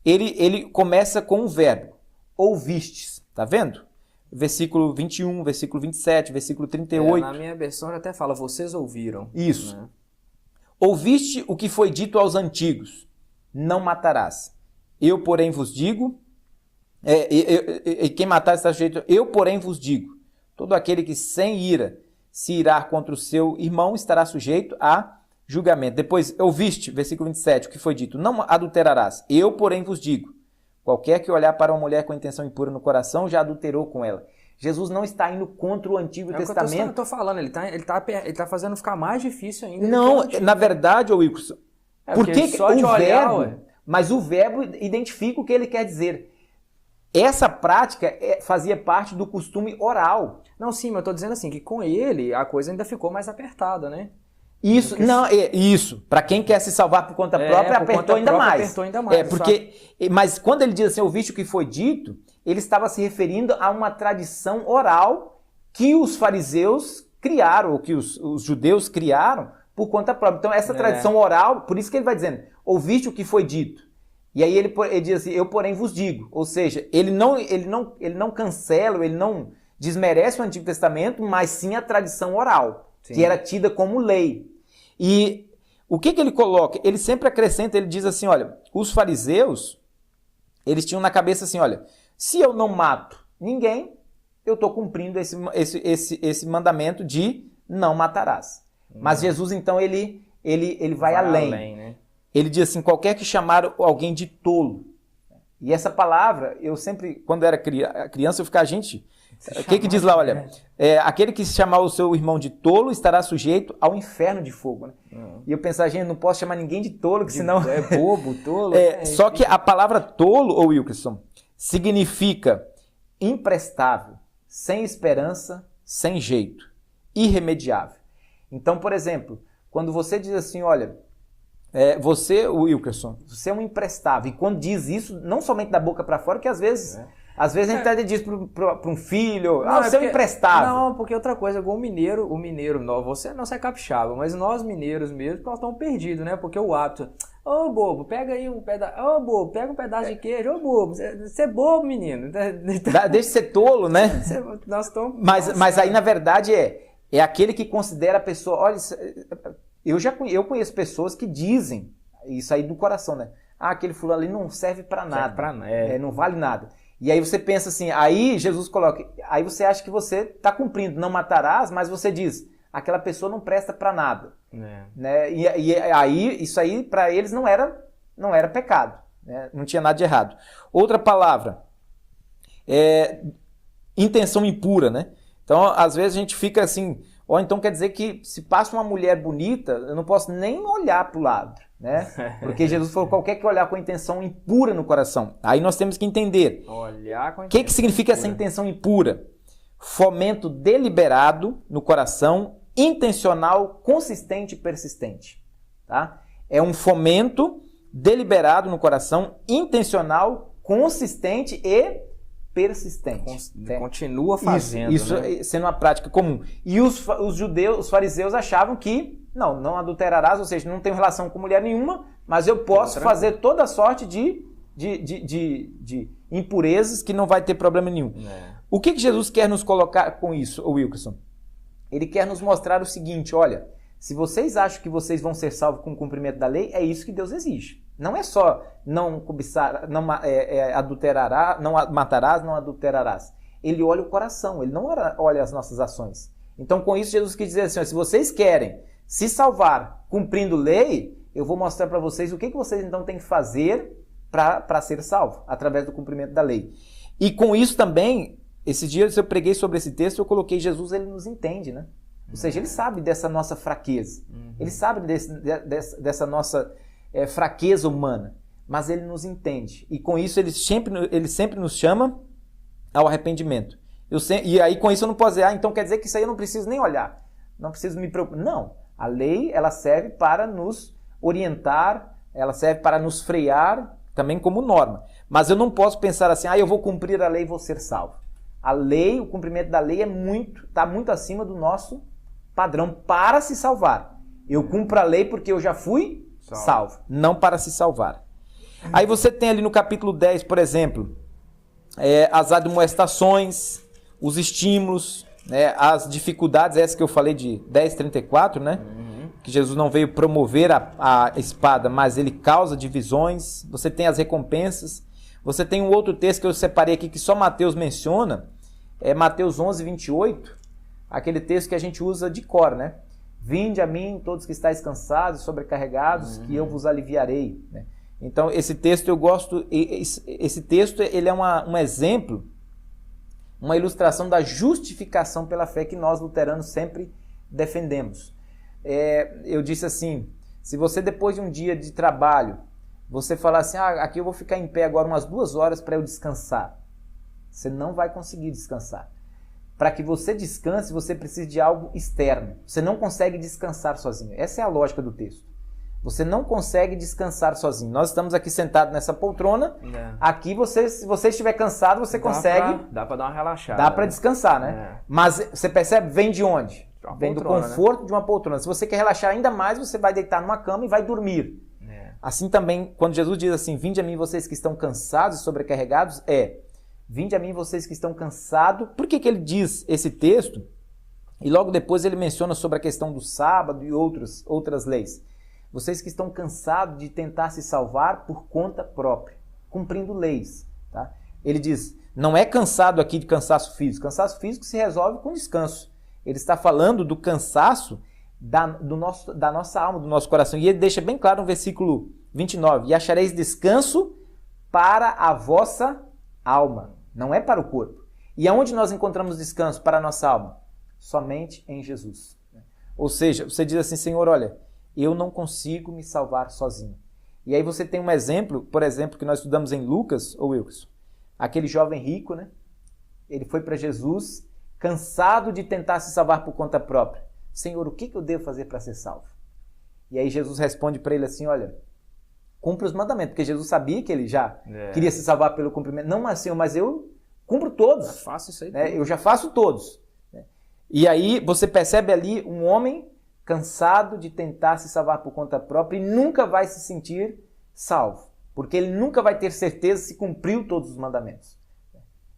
ele começa com um verbo, ouvistes, tá vendo? Versículo 21, versículo 27, versículo 38. Na minha versão até fala, vocês ouviram. Isso. Né? Ouviste o que foi dito aos antigos, não matarás. Eu, porém, vos digo, quem matar está sujeito, eu, porém, vos digo, todo aquele que sem ira se irar contra o seu irmão estará sujeito a julgamento. Depois, ouviste, versículo 27, o que foi dito, não adulterarás. Eu, porém, vos digo, qualquer que olhar para uma mulher com intenção impura no coração já adulterou com ela. Jesus não está indo contra o Antigo Testamento. Eu estou falando, ele tá fazendo ficar mais difícil ainda. Não, na verdade, Wilkerson, porque só de olhar, mas o verbo identifica o que ele quer dizer. Essa prática fazia parte do costume oral. Não, sim, mas eu estou dizendo assim, que com ele a coisa ainda ficou mais apertada, né? Isso, isso. Para quem quer se salvar por conta própria, apertou ainda mais. Mas quando ele diz assim, ouviste o que foi dito, ele estava se referindo a uma tradição oral que os fariseus criaram, ou que os judeus criaram por conta própria. Então essa tradição oral, por isso que ele vai dizendo, ouviste o que foi dito. E aí ele diz assim, eu porém vos digo. Ou seja, ele não cancela, ele não desmerece o Antigo Testamento, mas sim a tradição oral, que era tida como lei. E o que ele coloca? Ele sempre acrescenta, ele diz assim, olha, os fariseus, eles tinham na cabeça assim, olha, se eu não mato ninguém, eu estou cumprindo esse mandamento de não matarás. Mas Jesus, então, ele vai além. Né? Ele diz assim, qualquer que chamar alguém de tolo. E essa palavra, eu sempre, quando era criança, eu ficava, gente, o que diz lá? Olha, aquele que chamar o seu irmão de tolo estará sujeito ao inferno de fogo. Né? E eu pensava, gente, não posso chamar ninguém de tolo, que senão... É bobo, tolo. Só que a palavra tolo, ou Wilkerson, significa imprestável, sem esperança, sem jeito, irremediável. Então, por exemplo, quando você diz assim, olha, você, Wilkerson, você é um imprestável, e quando diz isso, não somente da boca para fora, que às vezes a gente até diz para um filho, você é um imprestável. Não, porque outra coisa, igual o mineiro, você não é capixaba, mas nós mineiros mesmo, nós estamos perdidos, né? Porque o hábito, bobo, pega aí um pedaço, bobo, pega um pedaço de queijo, bobo, você é bobo, menino. Deixa de ser tolo, né? Nós estamos... Mas aí, na verdade, é aquele que considera a pessoa, olha, eu conheço pessoas que dizem isso aí do coração, né? Aquele fulano ali não serve para nada, não vale nada. E aí você pensa assim, aí Jesus coloca, aí você acha que você está cumprindo, não matarás, mas você diz, aquela pessoa não presta para nada. Né? E aí, isso aí para eles não era pecado, né? Não tinha nada de errado. Outra palavra, intenção impura, né? Então, às vezes a gente fica assim, então quer dizer que se passa uma mulher bonita, eu não posso nem olhar para o lado, né? Porque Jesus falou, qualquer que olhar com intenção impura no coração. Aí nós temos que entender. Olhar com o que significa essa intenção impura? Fomento deliberado no coração, intencional, consistente e persistente. Tá? É um fomento deliberado no coração, intencional, consistente e persistente. Continua fazendo. Isso sendo uma prática comum. E os fariseus achavam que não adulterarás, ou seja, não tenho relação com mulher nenhuma, mas eu posso fazer toda sorte de impurezas que não vai ter problema nenhum. O que Jesus quer nos colocar com isso, Wilkerson? Ele quer nos mostrar o seguinte, olha, se vocês acham que vocês vão ser salvos com o cumprimento da lei, é isso que Deus exige. Não é só não cobiçar, não adulterarás, não matarás, não adulterarás. Ele olha o coração, ele não olha as nossas ações. Então, com isso, Jesus quis dizer assim, se vocês querem se salvar cumprindo lei, eu vou mostrar para vocês o que vocês então têm que fazer para ser salvo, através do cumprimento da lei. E com isso também, esses dias eu preguei sobre esse texto, eu coloquei Jesus, ele nos entende, né? Ou seja, ele sabe dessa nossa fraqueza, ele sabe dessa nossa fraqueza humana, mas ele nos entende. E com isso ele sempre nos chama ao arrependimento. E aí com isso eu não posso dizer, então quer dizer que isso aí eu não preciso nem olhar, não preciso me preocupar. Não, a lei ela serve para nos orientar, ela serve para nos frear, também como norma. Mas eu não posso pensar assim, eu vou cumprir a lei e vou ser salvo. A lei, o cumprimento da lei está muito acima do nosso padrão para se salvar. Eu cumpro a lei porque eu já fui salvo, não para se salvar. Aí você tem ali no capítulo 10, por exemplo, as admoestações, os estímulos, né, as dificuldades, essas que eu falei de 10:34, né? Que Jesus não veio promover a espada, mas ele causa divisões. Você tem as recompensas. Você tem um outro texto que eu separei aqui que só Mateus menciona, Mateus 11:28, aquele texto que a gente usa de cor, né? Vinde a mim, todos que estáis cansados, sobrecarregados, que eu vos aliviarei. Né? Então, esse texto eu gosto, esse texto ele é um exemplo, uma ilustração da justificação pela fé que nós luteranos sempre defendemos. Eu disse assim, se você depois de um dia de trabalho, você falar assim, aqui eu vou ficar em pé agora umas 2 horas para eu descansar, você não vai conseguir descansar. Para que você descanse, você precisa de algo externo. Você não consegue descansar sozinho. Essa é a lógica do texto. Você não consegue descansar sozinho. Nós estamos aqui sentados nessa poltrona. Aqui, se você estiver cansado, você consegue... Dá para dar uma relaxada. Dá para descansar, né? Mas você percebe, vem de onde? Vem do conforto, né? De uma poltrona. Se você quer relaxar ainda mais, você vai deitar numa cama e vai dormir. Assim também, quando Jesus diz assim, vinde a mim vocês que estão cansados e sobrecarregados, vinde a mim vocês que estão cansados. Por que ele diz esse texto? E logo depois ele menciona sobre a questão do sábado e outras leis. Vocês que estão cansados de tentar se salvar por conta própria, cumprindo leis. Tá? Ele diz, não é cansado aqui de cansaço físico. Cansaço físico se resolve com descanso. Ele está falando do cansaço da nossa alma, do nosso coração. E ele deixa bem claro no versículo 29. E achareis descanso para a vossa alma. Não é para o corpo. E aonde nós encontramos descanso para a nossa alma? Somente em Jesus. Ou seja, você diz assim, Senhor, olha, eu não consigo me salvar sozinho. E aí você tem um exemplo, por exemplo, que nós estudamos em Lucas, ou Wilson, aquele jovem rico, né? ele foi para Jesus, cansado de tentar se salvar por conta própria. Senhor, o que eu devo fazer para ser salvo? E aí Jesus responde para ele assim, olha, cumpre os mandamentos, porque Jesus sabia que ele já queria se salvar pelo cumprimento. Não, mas Senhor, mas eu cumpro todos. Eu faço isso aí. Eu já faço todos. E aí você percebe ali um homem cansado de tentar se salvar por conta própria e nunca vai se sentir salvo, porque ele nunca vai ter certeza se cumpriu todos os mandamentos.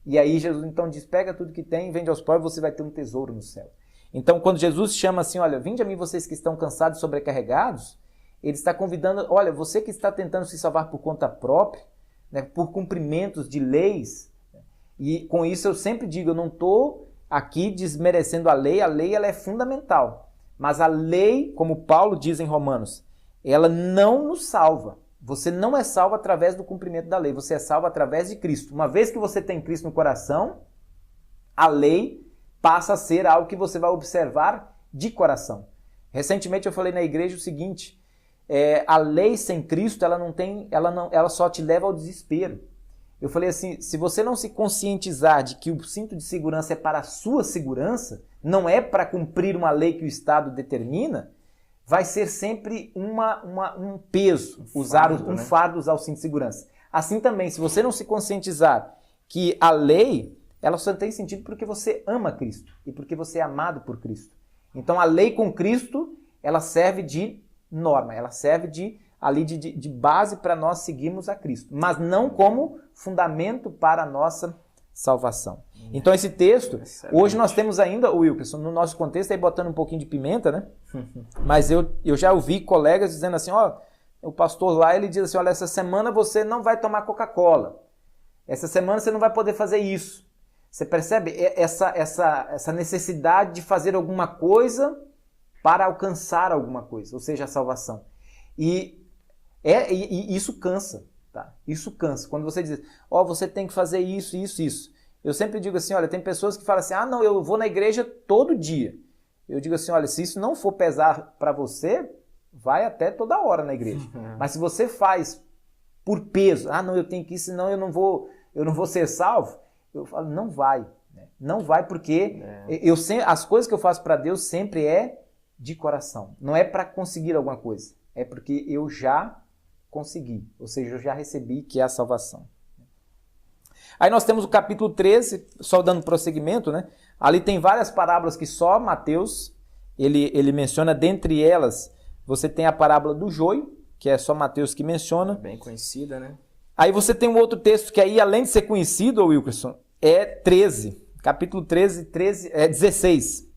E aí Jesus então diz, pega tudo que tem, vende aos pobres, você vai ter um tesouro no céu. Então quando Jesus chama assim, olha, vinde a mim vocês que estão cansados e sobrecarregados, ele está convidando, olha, você que está tentando se salvar por conta própria, né, por cumprimentos de leis, e com isso eu sempre digo, eu não estou aqui desmerecendo a lei ela é fundamental, mas a lei, como Paulo diz em Romanos, ela não nos salva. Você não é salvo através do cumprimento da lei, você é salvo através de Cristo. Uma vez que você tem Cristo no coração, a lei passa a ser algo que você vai observar de coração. Recentemente eu falei na igreja o seguinte, a lei sem Cristo, ela só te leva ao desespero. Eu falei assim, se você não se conscientizar de que o cinto de segurança é para a sua segurança, não é para cumprir uma lei que o Estado determina, vai ser sempre um peso, um fardo usar o cinto de segurança. Assim também, se você não se conscientizar que a lei, ela só tem sentido porque você ama Cristo e porque você é amado por Cristo. Então a lei com Cristo, ela serve de norma, ela serve de base para nós seguirmos a Cristo, mas não como fundamento para a nossa salvação. Então esse texto, hoje nós temos ainda, Wilkerson, no nosso contexto, aí botando um pouquinho de pimenta, né? Mas eu já ouvi colegas dizendo assim, o pastor lá, ele diz assim, olha, essa semana você não vai tomar Coca-Cola, essa semana você não vai poder fazer isso. Você percebe essa necessidade de fazer alguma coisa para alcançar alguma coisa, ou seja, a salvação. E isso cansa, tá? Isso cansa. Quando você diz, você tem que fazer isso, isso, isso. Eu sempre digo assim, olha, tem pessoas que falam assim, não, eu vou na igreja todo dia. Eu digo assim, olha, se isso não for pesar para você, vai até toda hora na igreja. Mas se você faz por peso, não, eu tenho que ir, senão eu não vou ser salvo, eu falo, não vai. Né? Não vai porque as coisas que eu faço para Deus sempre é de coração. Não é para conseguir alguma coisa. É porque eu já consegui. Ou seja, eu já recebi, que é a salvação. Aí nós temos o capítulo 13, só dando prosseguimento, né? Ali tem várias parábolas que só Mateus, ele menciona. Dentre elas, você tem a parábola do joio, que é só Mateus que menciona. Bem conhecida, né? Aí você tem um outro texto que aí, além de ser conhecido, Wilkerson, é 13. Capítulo 16.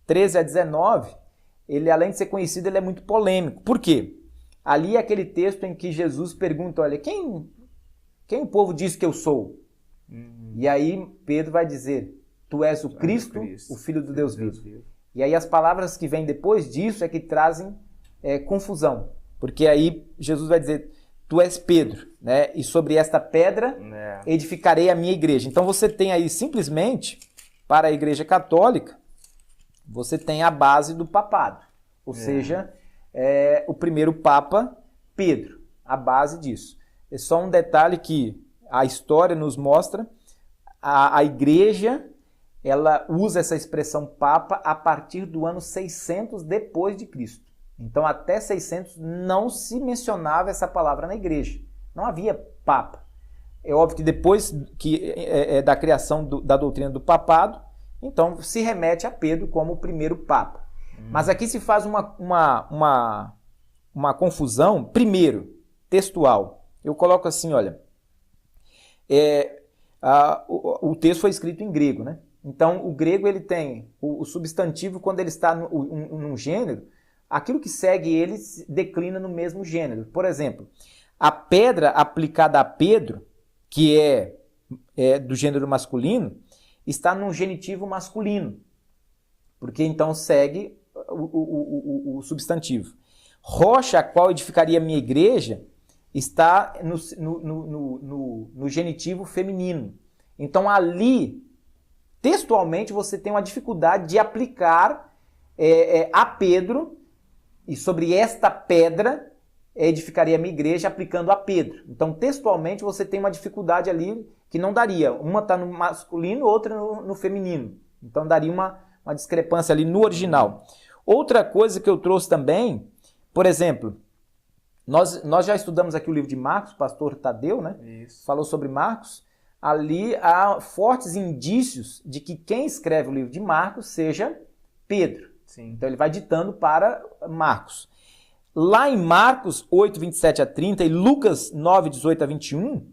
13 a 19, ele, além de ser conhecido, ele é muito polêmico. Por quê? Ali é aquele texto em que Jesus pergunta, olha, quem o povo diz que eu sou? E aí Pedro vai dizer, tu és o Cristo, o Filho do Deus vivo. E aí as palavras que vêm depois disso é que trazem confusão. Porque aí Jesus vai dizer, tu és Pedro, né? E sobre esta pedra edificarei a minha igreja. Então você tem aí simplesmente, para a igreja católica, você tem a base do papado. Ou seja, o primeiro Papa, Pedro, a base disso. É só um detalhe que a história nos mostra, a igreja, ela usa essa expressão Papa a partir do ano 600 depois de Cristo. Então até 600 não se mencionava essa palavra na igreja. Não havia Papa. É óbvio que depois da criação da doutrina do papado, então se remete a Pedro como o primeiro Papa. Mas aqui se faz uma confusão, primeiro, textual. Eu coloco assim, olha, o texto foi escrito em grego, né? Então o grego ele tem o substantivo, quando ele está num gênero, aquilo que segue ele declina no mesmo gênero. Por exemplo, a pedra aplicada a Pedro, que é do gênero masculino, está num genitivo masculino, porque então segue o substantivo. Rocha, a qual edificaria a minha igreja, está no genitivo feminino. Então ali, textualmente, você tem uma dificuldade de aplicar a Pedro, e sobre esta pedra edificaria a minha igreja, aplicando a Pedro. Então, textualmente, você tem uma dificuldade ali que não daria. Uma está no masculino, outra no feminino. Então daria uma discrepância ali no original. Outra coisa que eu trouxe também, por exemplo, nós já estudamos aqui o livro de Marcos, o pastor Tadeu, né? Isso. Falou sobre Marcos. Ali há fortes indícios de que quem escreve o livro de Marcos seja Pedro. Sim. Então ele vai ditando para Marcos. Lá em Marcos 8, 27 a 30 e Lucas 9, 18 a 21,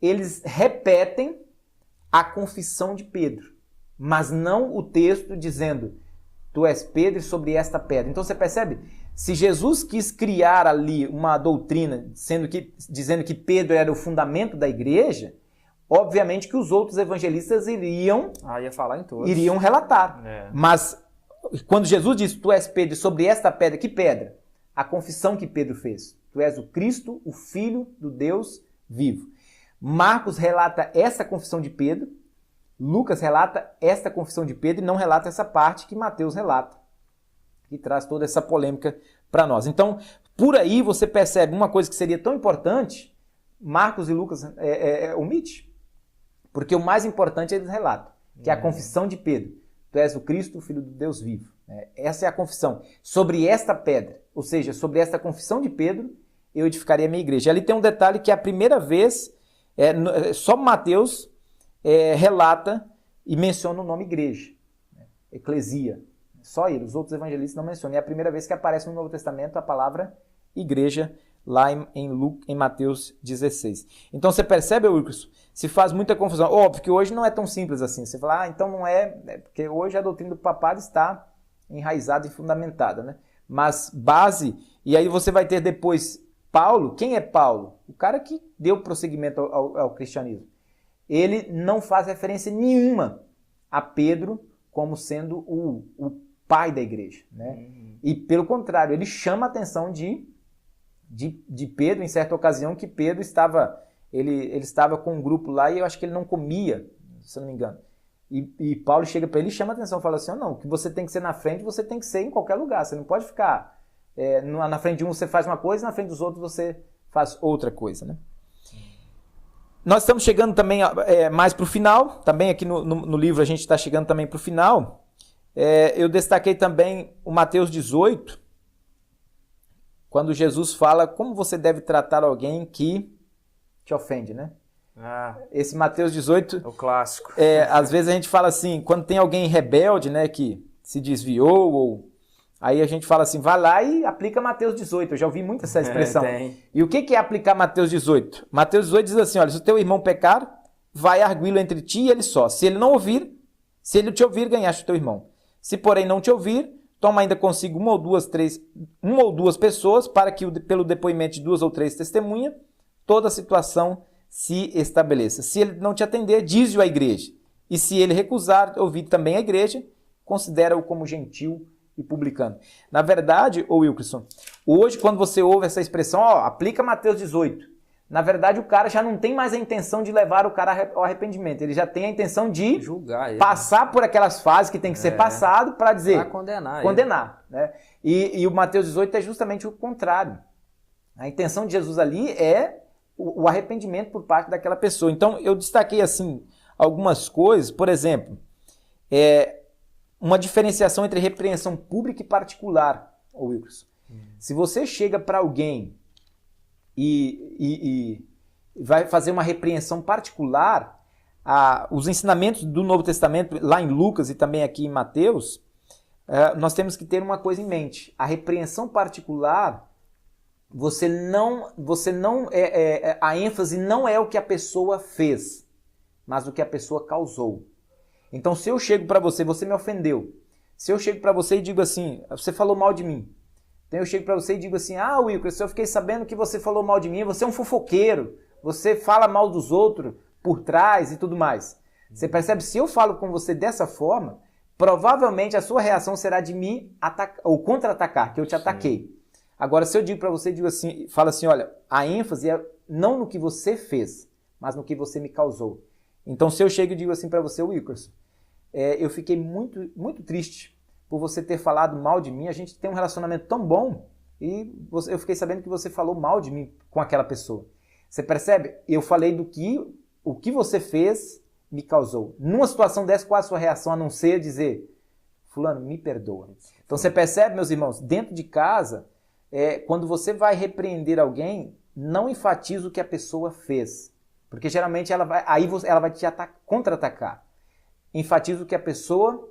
eles repetem a confissão de Pedro, mas não o texto dizendo, tu és Pedro e sobre esta pedra. Então você percebe? Se Jesus quis criar ali uma doutrina dizendo que Pedro era o fundamento da igreja, obviamente que os outros evangelistas iriam falar em todos. Iriam relatar. Mas quando Jesus diz, tu és Pedro e sobre esta pedra, que pedra? A confissão que Pedro fez. Tu és o Cristo, o Filho do Deus vivo. Marcos relata essa confissão de Pedro, Lucas relata esta confissão de Pedro e não relata essa parte que Mateus relata, que traz toda essa polêmica para nós. Então, por aí você percebe uma coisa que seria tão importante, Marcos e Lucas omite, porque o mais importante eles relatam, que é a confissão de Pedro. Tu és o Cristo, o Filho do Deus vivo. Essa é a confissão. Sobre esta pedra, ou seja, sobre esta confissão de Pedro, eu edificaria a minha igreja. Ali tem um detalhe que é a primeira vez, só Mateus relata e menciona o nome igreja, eclesia. Só ele, os outros evangelistas não mencionam. É a primeira vez que aparece no Novo Testamento a palavra igreja, lá em Mateus 16. Então você percebe, Wilkerson, se faz muita confusão. Óbvio que hoje não é tão simples assim. Você fala, então não porque hoje a doutrina do papado está enraizada e fundamentada, né? Mas base, e aí você vai ter depois Paulo. Quem é Paulo? O cara que deu prosseguimento ao cristianismo. Ele não faz referência nenhuma a Pedro como sendo o pai da igreja, né? E pelo contrário, ele chama a atenção de Pedro, em certa ocasião, que Pedro estava com um grupo lá e eu acho que ele não comia, se não me engano. E Paulo chega para ele e chama a atenção, fala assim, não, que você tem que ser na frente, você tem que ser em qualquer lugar, você não pode ficar na frente de um você faz uma coisa, na frente dos outros você faz outra coisa, né? Nós estamos chegando também mais para o final, também aqui no livro a gente está chegando também para o final. Eu destaquei também o Mateus 18, quando Jesus fala como você deve tratar alguém que te ofende, né? Esse Mateus 18... O clássico. Às vezes a gente fala assim, quando tem alguém rebelde, né, que se desviou, aí a gente fala assim, vai lá e aplica Mateus 18. Eu já ouvi muito essa expressão. E o que é aplicar Mateus 18? Mateus 18 diz assim, olha, se o teu irmão pecar, vai arguí-lo entre ti e ele só. Se ele te ouvir, ganhaste o teu irmão. Se porém não te ouvir, toma ainda consigo uma ou duas pessoas, para que pelo depoimento de 2 ou 3 testemunhas, toda a situação se estabeleça. Se ele não te atender, dize-o à igreja. E se ele recusar ouvir também a igreja, considera-o como gentil e publicano. Na verdade, Wilkerson, hoje quando você ouve essa expressão, aplica Mateus 18, na verdade o cara já não tem mais a intenção de levar o cara ao arrependimento, ele já tem a intenção de julgar ele, passar por aquelas fases que tem que ser passado para dizer... Para condenar. Né? E o Mateus 18 é justamente o contrário. A intenção de Jesus ali é o arrependimento por parte daquela pessoa. Então eu destaquei assim algumas coisas, por exemplo, uma diferenciação entre repreensão pública e particular, Wilkerson. Se você chega para alguém e vai fazer uma repreensão particular, os ensinamentos do Novo Testamento, lá em Lucas e também aqui em Mateus, nós temos que ter uma coisa em mente. A repreensão particular, a ênfase não é o que a pessoa fez, mas o que a pessoa causou. Então, se eu chego para você me ofendeu. Se eu chego para você e digo assim, você falou mal de mim. Então eu chego para você e digo assim, Wilker, eu fiquei sabendo que você falou mal de mim, você é um fofoqueiro, você fala mal dos outros por trás e tudo mais. Você percebe? Se eu falo com você dessa forma, provavelmente a sua reação será de me atacar, ou contra-atacar, que eu te ataquei. Agora, se eu digo para você, falo assim, olha, a ênfase é não no que você fez, mas no que você me causou. Então, se eu chego e digo assim para você, Wilkerson, eu fiquei muito, muito triste por você ter falado mal de mim, a gente tem um relacionamento tão bom e eu fiquei sabendo que você falou mal de mim com aquela pessoa. Você percebe? Eu falei do que o que você fez me causou. Numa situação dessa, qual a sua reação a não ser dizer, fulano, me perdoa. Então você percebe, meus irmãos, dentro de casa, quando você vai repreender alguém, não enfatiza o que a pessoa fez. Porque geralmente ela vai te contra-atacar. Enfatiza o que a pessoa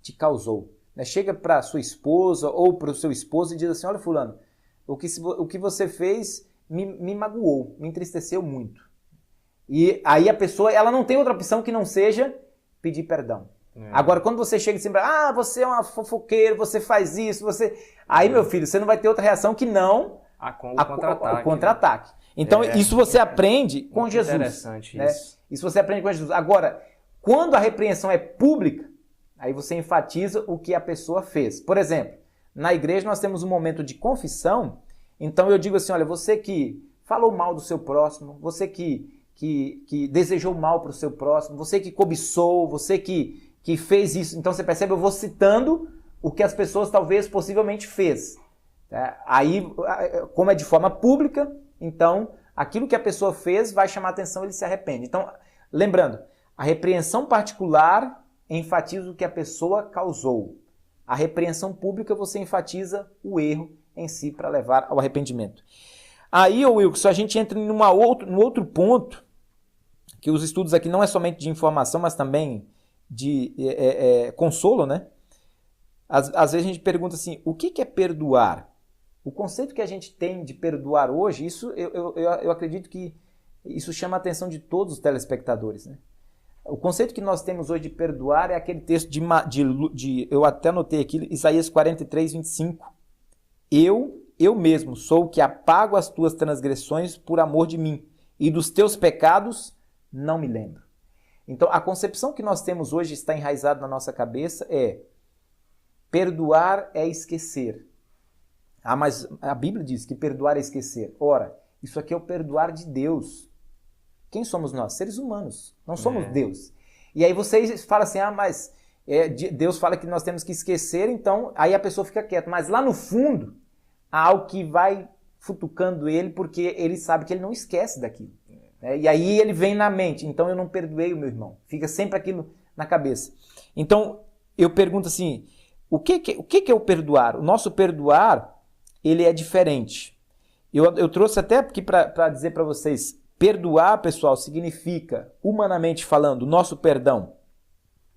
te causou. Né? Chega para sua esposa ou para o seu esposo e diz assim, olha fulano, o que você fez me magoou, me entristeceu muito. E aí a pessoa, ela não tem outra opção que não seja pedir perdão. Agora, quando você chega e sempre, você é uma fofoqueira, você faz isso, você... Aí, meu filho, você não vai ter outra reação que não o contra-ataque. Né? Então, isso você aprende com Jesus. Interessante né? isso. Isso você aprende com Jesus. Agora, quando a repreensão é pública, aí você enfatiza o que a pessoa fez. Por exemplo, na igreja nós temos um momento de confissão, então eu digo assim, olha, você que falou mal do seu próximo, você que desejou mal para o seu próximo, você que cobiçou, você que fez isso. Então você percebe, eu vou citando o que as pessoas talvez possivelmente fez. Aí, como é de forma pública, então aquilo que a pessoa fez vai chamar atenção, ele se arrepende. Então, lembrando, a repreensão particular enfatiza o que a pessoa causou. A repreensão pública você enfatiza o erro em si para levar ao arrependimento. Aí, Wilson, a gente entra num outro ponto, que os estudos aqui não é somente de informação, mas também de consolo, né? Às vezes a gente pergunta assim, o que é perdoar? O conceito que a gente tem de perdoar hoje, isso eu acredito que isso chama a atenção de todos os telespectadores, né? O conceito que nós temos hoje de perdoar é aquele texto eu até anotei aqui, Isaías 43, 25. Eu mesmo sou o que apago as tuas transgressões por amor de mim, e dos teus pecados não me lembro. Então, a concepção que nós temos hoje está enraizada na nossa cabeça perdoar é esquecer. Mas a Bíblia diz que perdoar é esquecer. Ora, isso aqui é o perdoar de Deus. Quem somos nós? Seres humanos. Não somos Deus. E aí vocês falam assim, mas Deus fala que nós temos que esquecer, então aí a pessoa fica quieta. Mas lá no fundo, há algo que vai futucando ele, porque ele sabe que ele não esquece daquilo. E aí ele vem na mente, então eu não perdoei o meu irmão. Fica sempre aquilo na cabeça. Então, eu pergunto assim, o que é o perdoar? O nosso perdoar, ele é diferente. Eu trouxe até aqui para dizer para vocês, perdoar, pessoal, significa, humanamente falando, nosso perdão,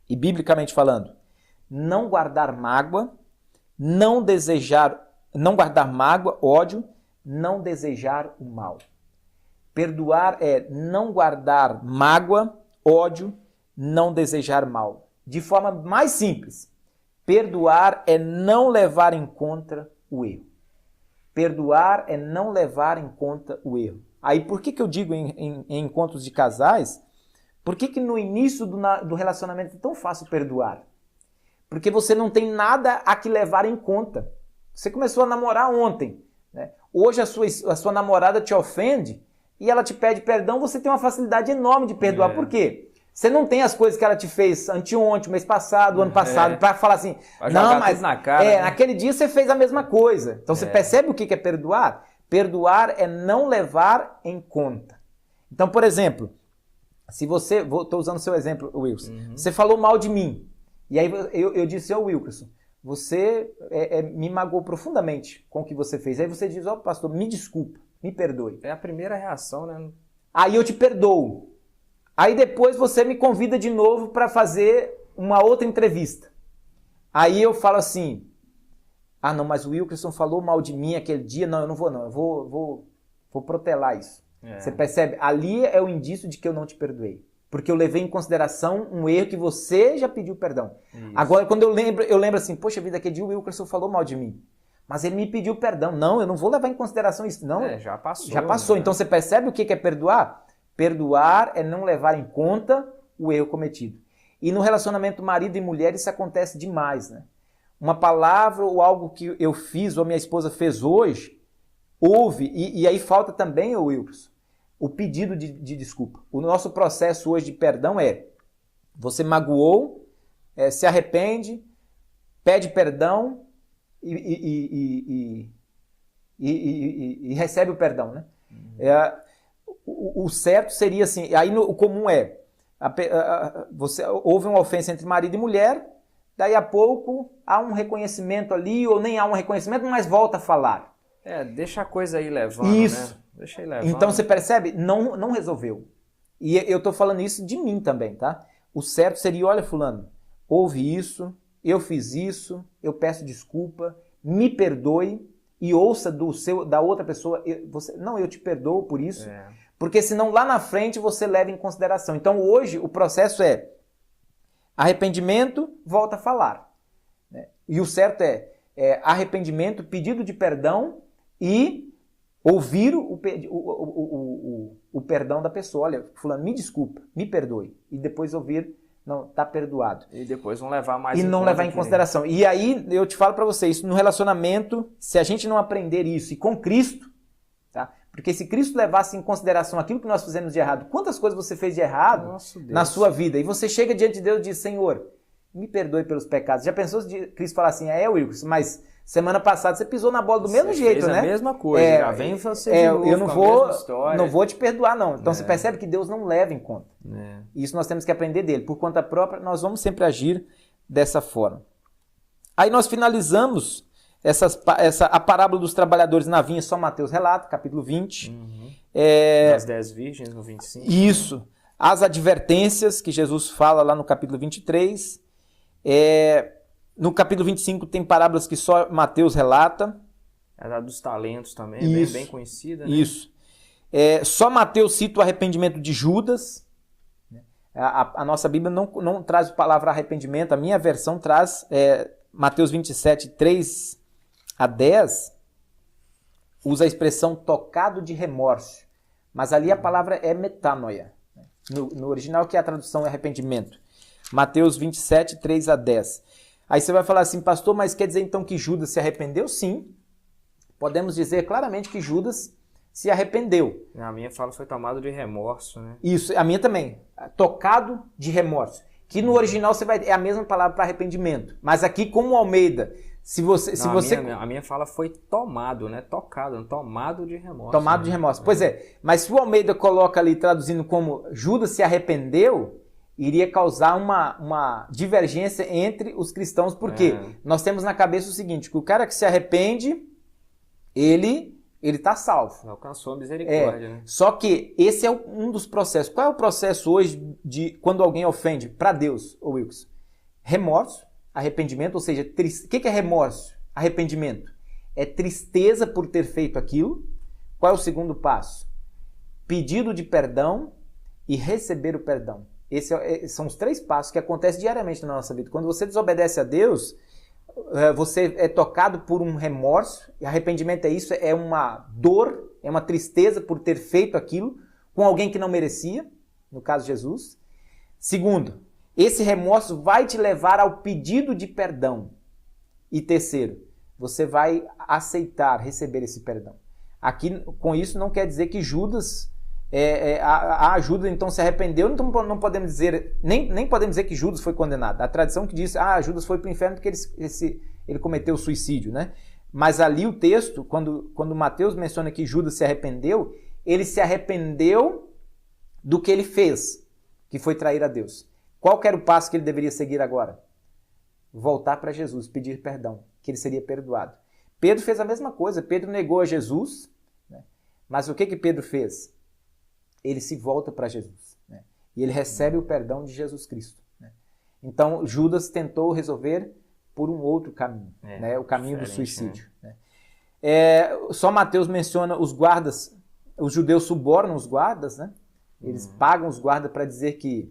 e biblicamente falando, não guardar mágoa, não guardar mágoa, ódio, não desejar o mal. Perdoar é não guardar mágoa, ódio, não desejar mal. De forma mais simples, perdoar é não levar em conta o erro. Perdoar é não levar em conta o erro. Aí por que eu digo em encontros de casais, por que no início do relacionamento é tão fácil perdoar? Porque você não tem nada a que levar em conta. Você começou a namorar ontem, né? Hoje a sua namorada te ofende, e ela te pede perdão, você tem uma facilidade enorme de perdoar. Por quê? Você não tem as coisas que ela te fez anteontem, mês passado, ano passado, para falar assim, não, mas na cara, né? Naquele dia você fez a mesma coisa. Então você percebe o que é perdoar? Perdoar é não levar em conta. Então, por exemplo, se você, estou usando o seu exemplo, Wilson, você falou mal de mim, e aí eu disse, Wilson, você me magoou profundamente com o que você fez. Aí você diz, pastor, me desculpa. Me perdoe. É a primeira reação, né? Aí eu te perdoo. Aí depois você me convida de novo para fazer uma outra entrevista. Aí eu falo assim, não, mas o Wilkerson falou mal de mim aquele dia. Não, eu não vou não. Eu vou protelar isso. Você percebe? Ali é o indício de que eu não te perdoei. Porque eu levei em consideração um erro que você já pediu perdão. Isso. Agora, quando eu lembro assim, poxa vida, aquele dia o Wilkerson falou mal de mim. Mas ele me pediu perdão. Não, eu não vou levar em consideração isso. Não, já passou. Já passou. Né? Então você percebe o que é perdoar? Perdoar é não levar em conta o erro cometido. E no relacionamento marido e mulher isso acontece demais, né? Uma palavra ou algo que eu fiz ou minha esposa fez hoje, houve, e aí falta também, Wilson, o pedido de desculpa. O nosso processo hoje de perdão você magoou, se arrepende, pede perdão, e recebe o perdão, né? o certo seria assim, aí o comum é, houve uma ofensa entre marido e mulher, daí a pouco há um reconhecimento ali, ou nem há um reconhecimento, mas volta a falar. Deixa a coisa aí levando, isso. Né? Deixa aí levando. Então você percebe? Não resolveu. E eu estou falando isso de mim também, tá? O certo seria, olha fulano, houve isso, eu fiz isso, eu peço desculpa, me perdoe e ouça da outra pessoa, eu te perdoo por isso, porque senão lá na frente você leva em consideração. Então hoje o processo é arrependimento, volta a falar. Né? E o certo é arrependimento, pedido de perdão e ouvir o perdão da pessoa. Olha, fulano, me desculpa, me perdoe. E depois ouvir, não, tá perdoado. E depois não levar mais em consideração. E aí, eu te falo para você, isso no relacionamento, se a gente não aprender isso, e com Cristo, tá? Porque se Cristo levasse em consideração aquilo que nós fizemos de errado, quantas coisas você fez de errado na sua vida, e você chega diante de Deus e diz, Senhor, me perdoe pelos pecados. Já pensou se Cristo falar assim, Wilson, mas semana passada você pisou na bola do mesmo jeito, né? A mesma coisa, já vem você de novo eu não vou te perdoar, não. Então você percebe que Deus não leva em conta. Isso nós temos que aprender dele. Por conta própria, nós vamos sempre agir dessa forma. Aí nós finalizamos a parábola dos trabalhadores na vinha, só Mateus relata, capítulo 20. As 10 virgens no 25. Isso. As advertências que Jesus fala lá no capítulo 23. No capítulo 25 tem parábolas que só Mateus relata. A dos talentos também, bem conhecida. Né? Isso. Só Mateus cita o arrependimento de Judas. A nossa Bíblia não traz a palavra arrependimento. A minha versão traz Mateus 27, 3 a 10. Usa a expressão tocado de remorso. Mas ali a palavra é metanoia. No original, que é a tradução é arrependimento. Mateus 27, 3 a 10. Aí você vai falar assim, pastor, mas quer dizer então que Judas se arrependeu? Sim. Podemos dizer claramente que Judas se arrependeu. A minha fala foi tomado de remorso, né? Isso, a minha também. Tocado de remorso. Que no original é a mesma palavra para arrependimento. Mas aqui, como Almeida, a minha fala foi tomado, né? Tocado, tomado de remorso. Tomado de remorso. Pois é, mas se o Almeida coloca ali traduzindo como Judas se arrependeu, iria causar uma divergência entre os cristãos, porque nós temos na cabeça o seguinte, que o cara que se arrepende, ele está salvo. Alcançou a misericórdia, né? Só que esse é um dos processos. Qual é o processo hoje de quando alguém ofende para Deus, Wilkes? Remorso, arrependimento, ou seja, o que é remorso? Arrependimento. É tristeza por ter feito aquilo. Qual é o segundo passo? Pedido de perdão e receber o perdão. Esses são os 3 passos que acontecem diariamente na nossa vida. Quando você desobedece a Deus, você é tocado por um remorso. E arrependimento é isso, é uma dor, é uma tristeza por ter feito aquilo com alguém que não merecia, no caso Jesus. Segundo, esse remorso vai te levar ao pedido de perdão. E terceiro, você vai aceitar, receber esse perdão. Aqui, com isso, não quer dizer que Judas... Judas então se arrependeu, então não podemos dizer, nem podemos dizer que Judas foi condenado. A tradição que diz, Judas foi para o inferno porque ele cometeu suicídio, né? Mas ali o texto, quando Mateus menciona que Judas se arrependeu, ele se arrependeu do que ele fez, que foi trair a Deus. Qual que era o passo que ele deveria seguir agora? Voltar para Jesus, pedir perdão, que ele seria perdoado. Pedro fez a mesma coisa, Pedro negou a Jesus, né? Mas o que Pedro fez? Ele se volta para Jesus, né? E ele recebe o perdão de Jesus Cristo, né? Então, Judas tentou resolver por um outro caminho, né? O caminho do suicídio, né? Só Mateus menciona os guardas, os judeus subornam os guardas, né? Eles pagam os guardas para dizer que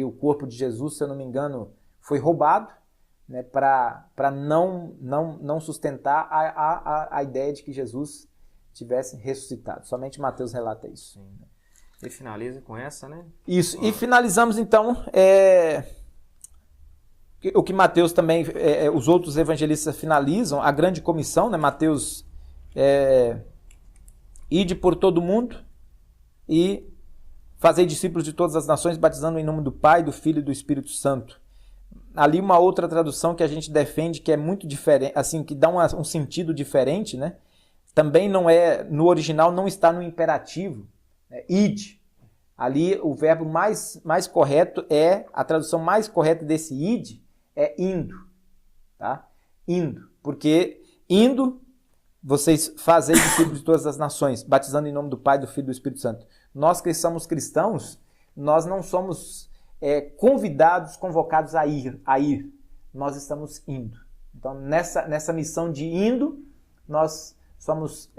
o corpo de Jesus, se eu não me engano, foi roubado, né? Para não sustentar a ideia de que Jesus tivesse ressuscitado. Somente Mateus relata isso. Sim. E finaliza com essa, né? Isso. E finalizamos então o que Mateus também, os outros evangelistas finalizam, a grande comissão, né? Mateus, ide por todo mundo e fazei discípulos de todas as nações, batizando em nome do Pai, do Filho e do Espírito Santo. Ali uma outra tradução que a gente defende, que é muito diferente, assim, que dá um sentido diferente, né? Também não no original não está no imperativo, Ide. Ali o verbo mais correto a tradução mais correta desse ide é indo. Tá? Indo. Porque indo, vocês fazem discípulos de todas as nações, batizando em nome do Pai, do Filho e do Espírito Santo. Nós que somos cristãos, nós não somos convidados, convocados a ir. Nós estamos indo. Então, nessa missão de indo, nós somos,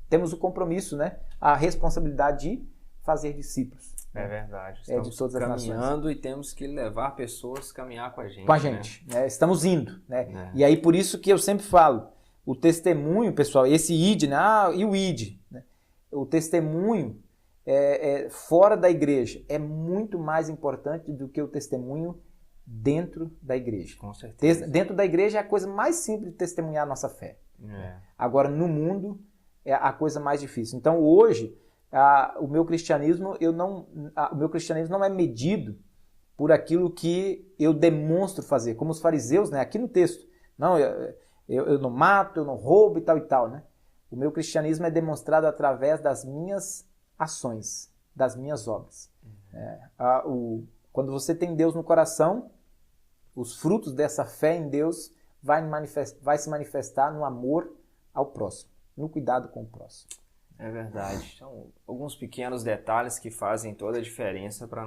temos o compromisso, né? A responsabilidade de fazer discípulos. É verdade. Estamos de todas as caminhando nações. E temos que levar pessoas a caminhar com a gente. Com a gente. Né? Estamos indo. Né? É. E aí, por isso que eu sempre falo, o testemunho, pessoal, esse id, né? E o id. Né? O testemunho fora da igreja é muito mais importante do que o testemunho dentro da igreja. Com certeza. Dentro da igreja é a coisa mais simples de testemunhar a nossa fé. Agora, no mundo, é a coisa mais difícil. Então, hoje, o meu cristianismo não é medido por aquilo que eu demonstro fazer, como os fariseus, né? Aqui no texto. Não, eu não mato, eu não roubo e tal, né? O meu cristianismo é demonstrado através das minhas ações, das minhas obras. Quando você tem Deus no coração, os frutos dessa fé em Deus vai se manifestar no amor ao próximo, no cuidado com o próximo. É verdade. Então, alguns pequenos detalhes que fazem toda a diferença para a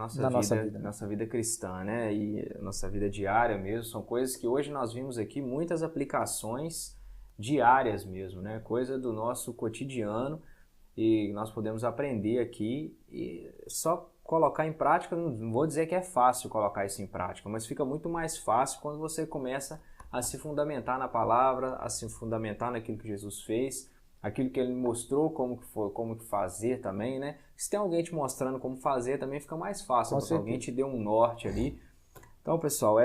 nossa vida cristã, né? E nossa vida diária mesmo. São coisas que hoje nós vimos aqui, muitas aplicações diárias mesmo, né? Coisa do nosso cotidiano e nós podemos aprender aqui e só colocar em prática. Não vou dizer que é fácil colocar isso em prática, mas fica muito mais fácil quando você começa a se fundamentar na palavra, a se fundamentar naquilo que Jesus fez, aquilo que ele mostrou, como fazer também, né? Se tem alguém te mostrando como fazer, também fica mais fácil, porque alguém te deu um norte ali. Então, pessoal,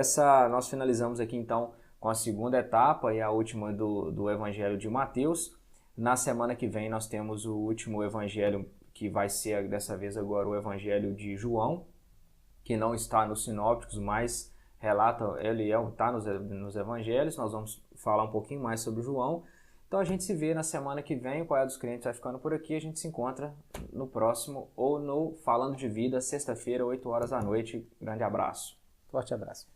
nós finalizamos aqui então com a segunda etapa e a última do Evangelho de Mateus. Na semana que vem nós temos o último Evangelho, que vai ser dessa vez agora o Evangelho de João, que não está nos sinópticos, mas relata, ele está nos Evangelhos. Nós vamos falar um pouquinho mais sobre João. Então a gente se vê na semana que vem, o Poder dos Crentes vai ficando por aqui, a gente se encontra no próximo ou no Falando de Vida, sexta-feira, 8 horas da noite. Grande abraço. Forte abraço.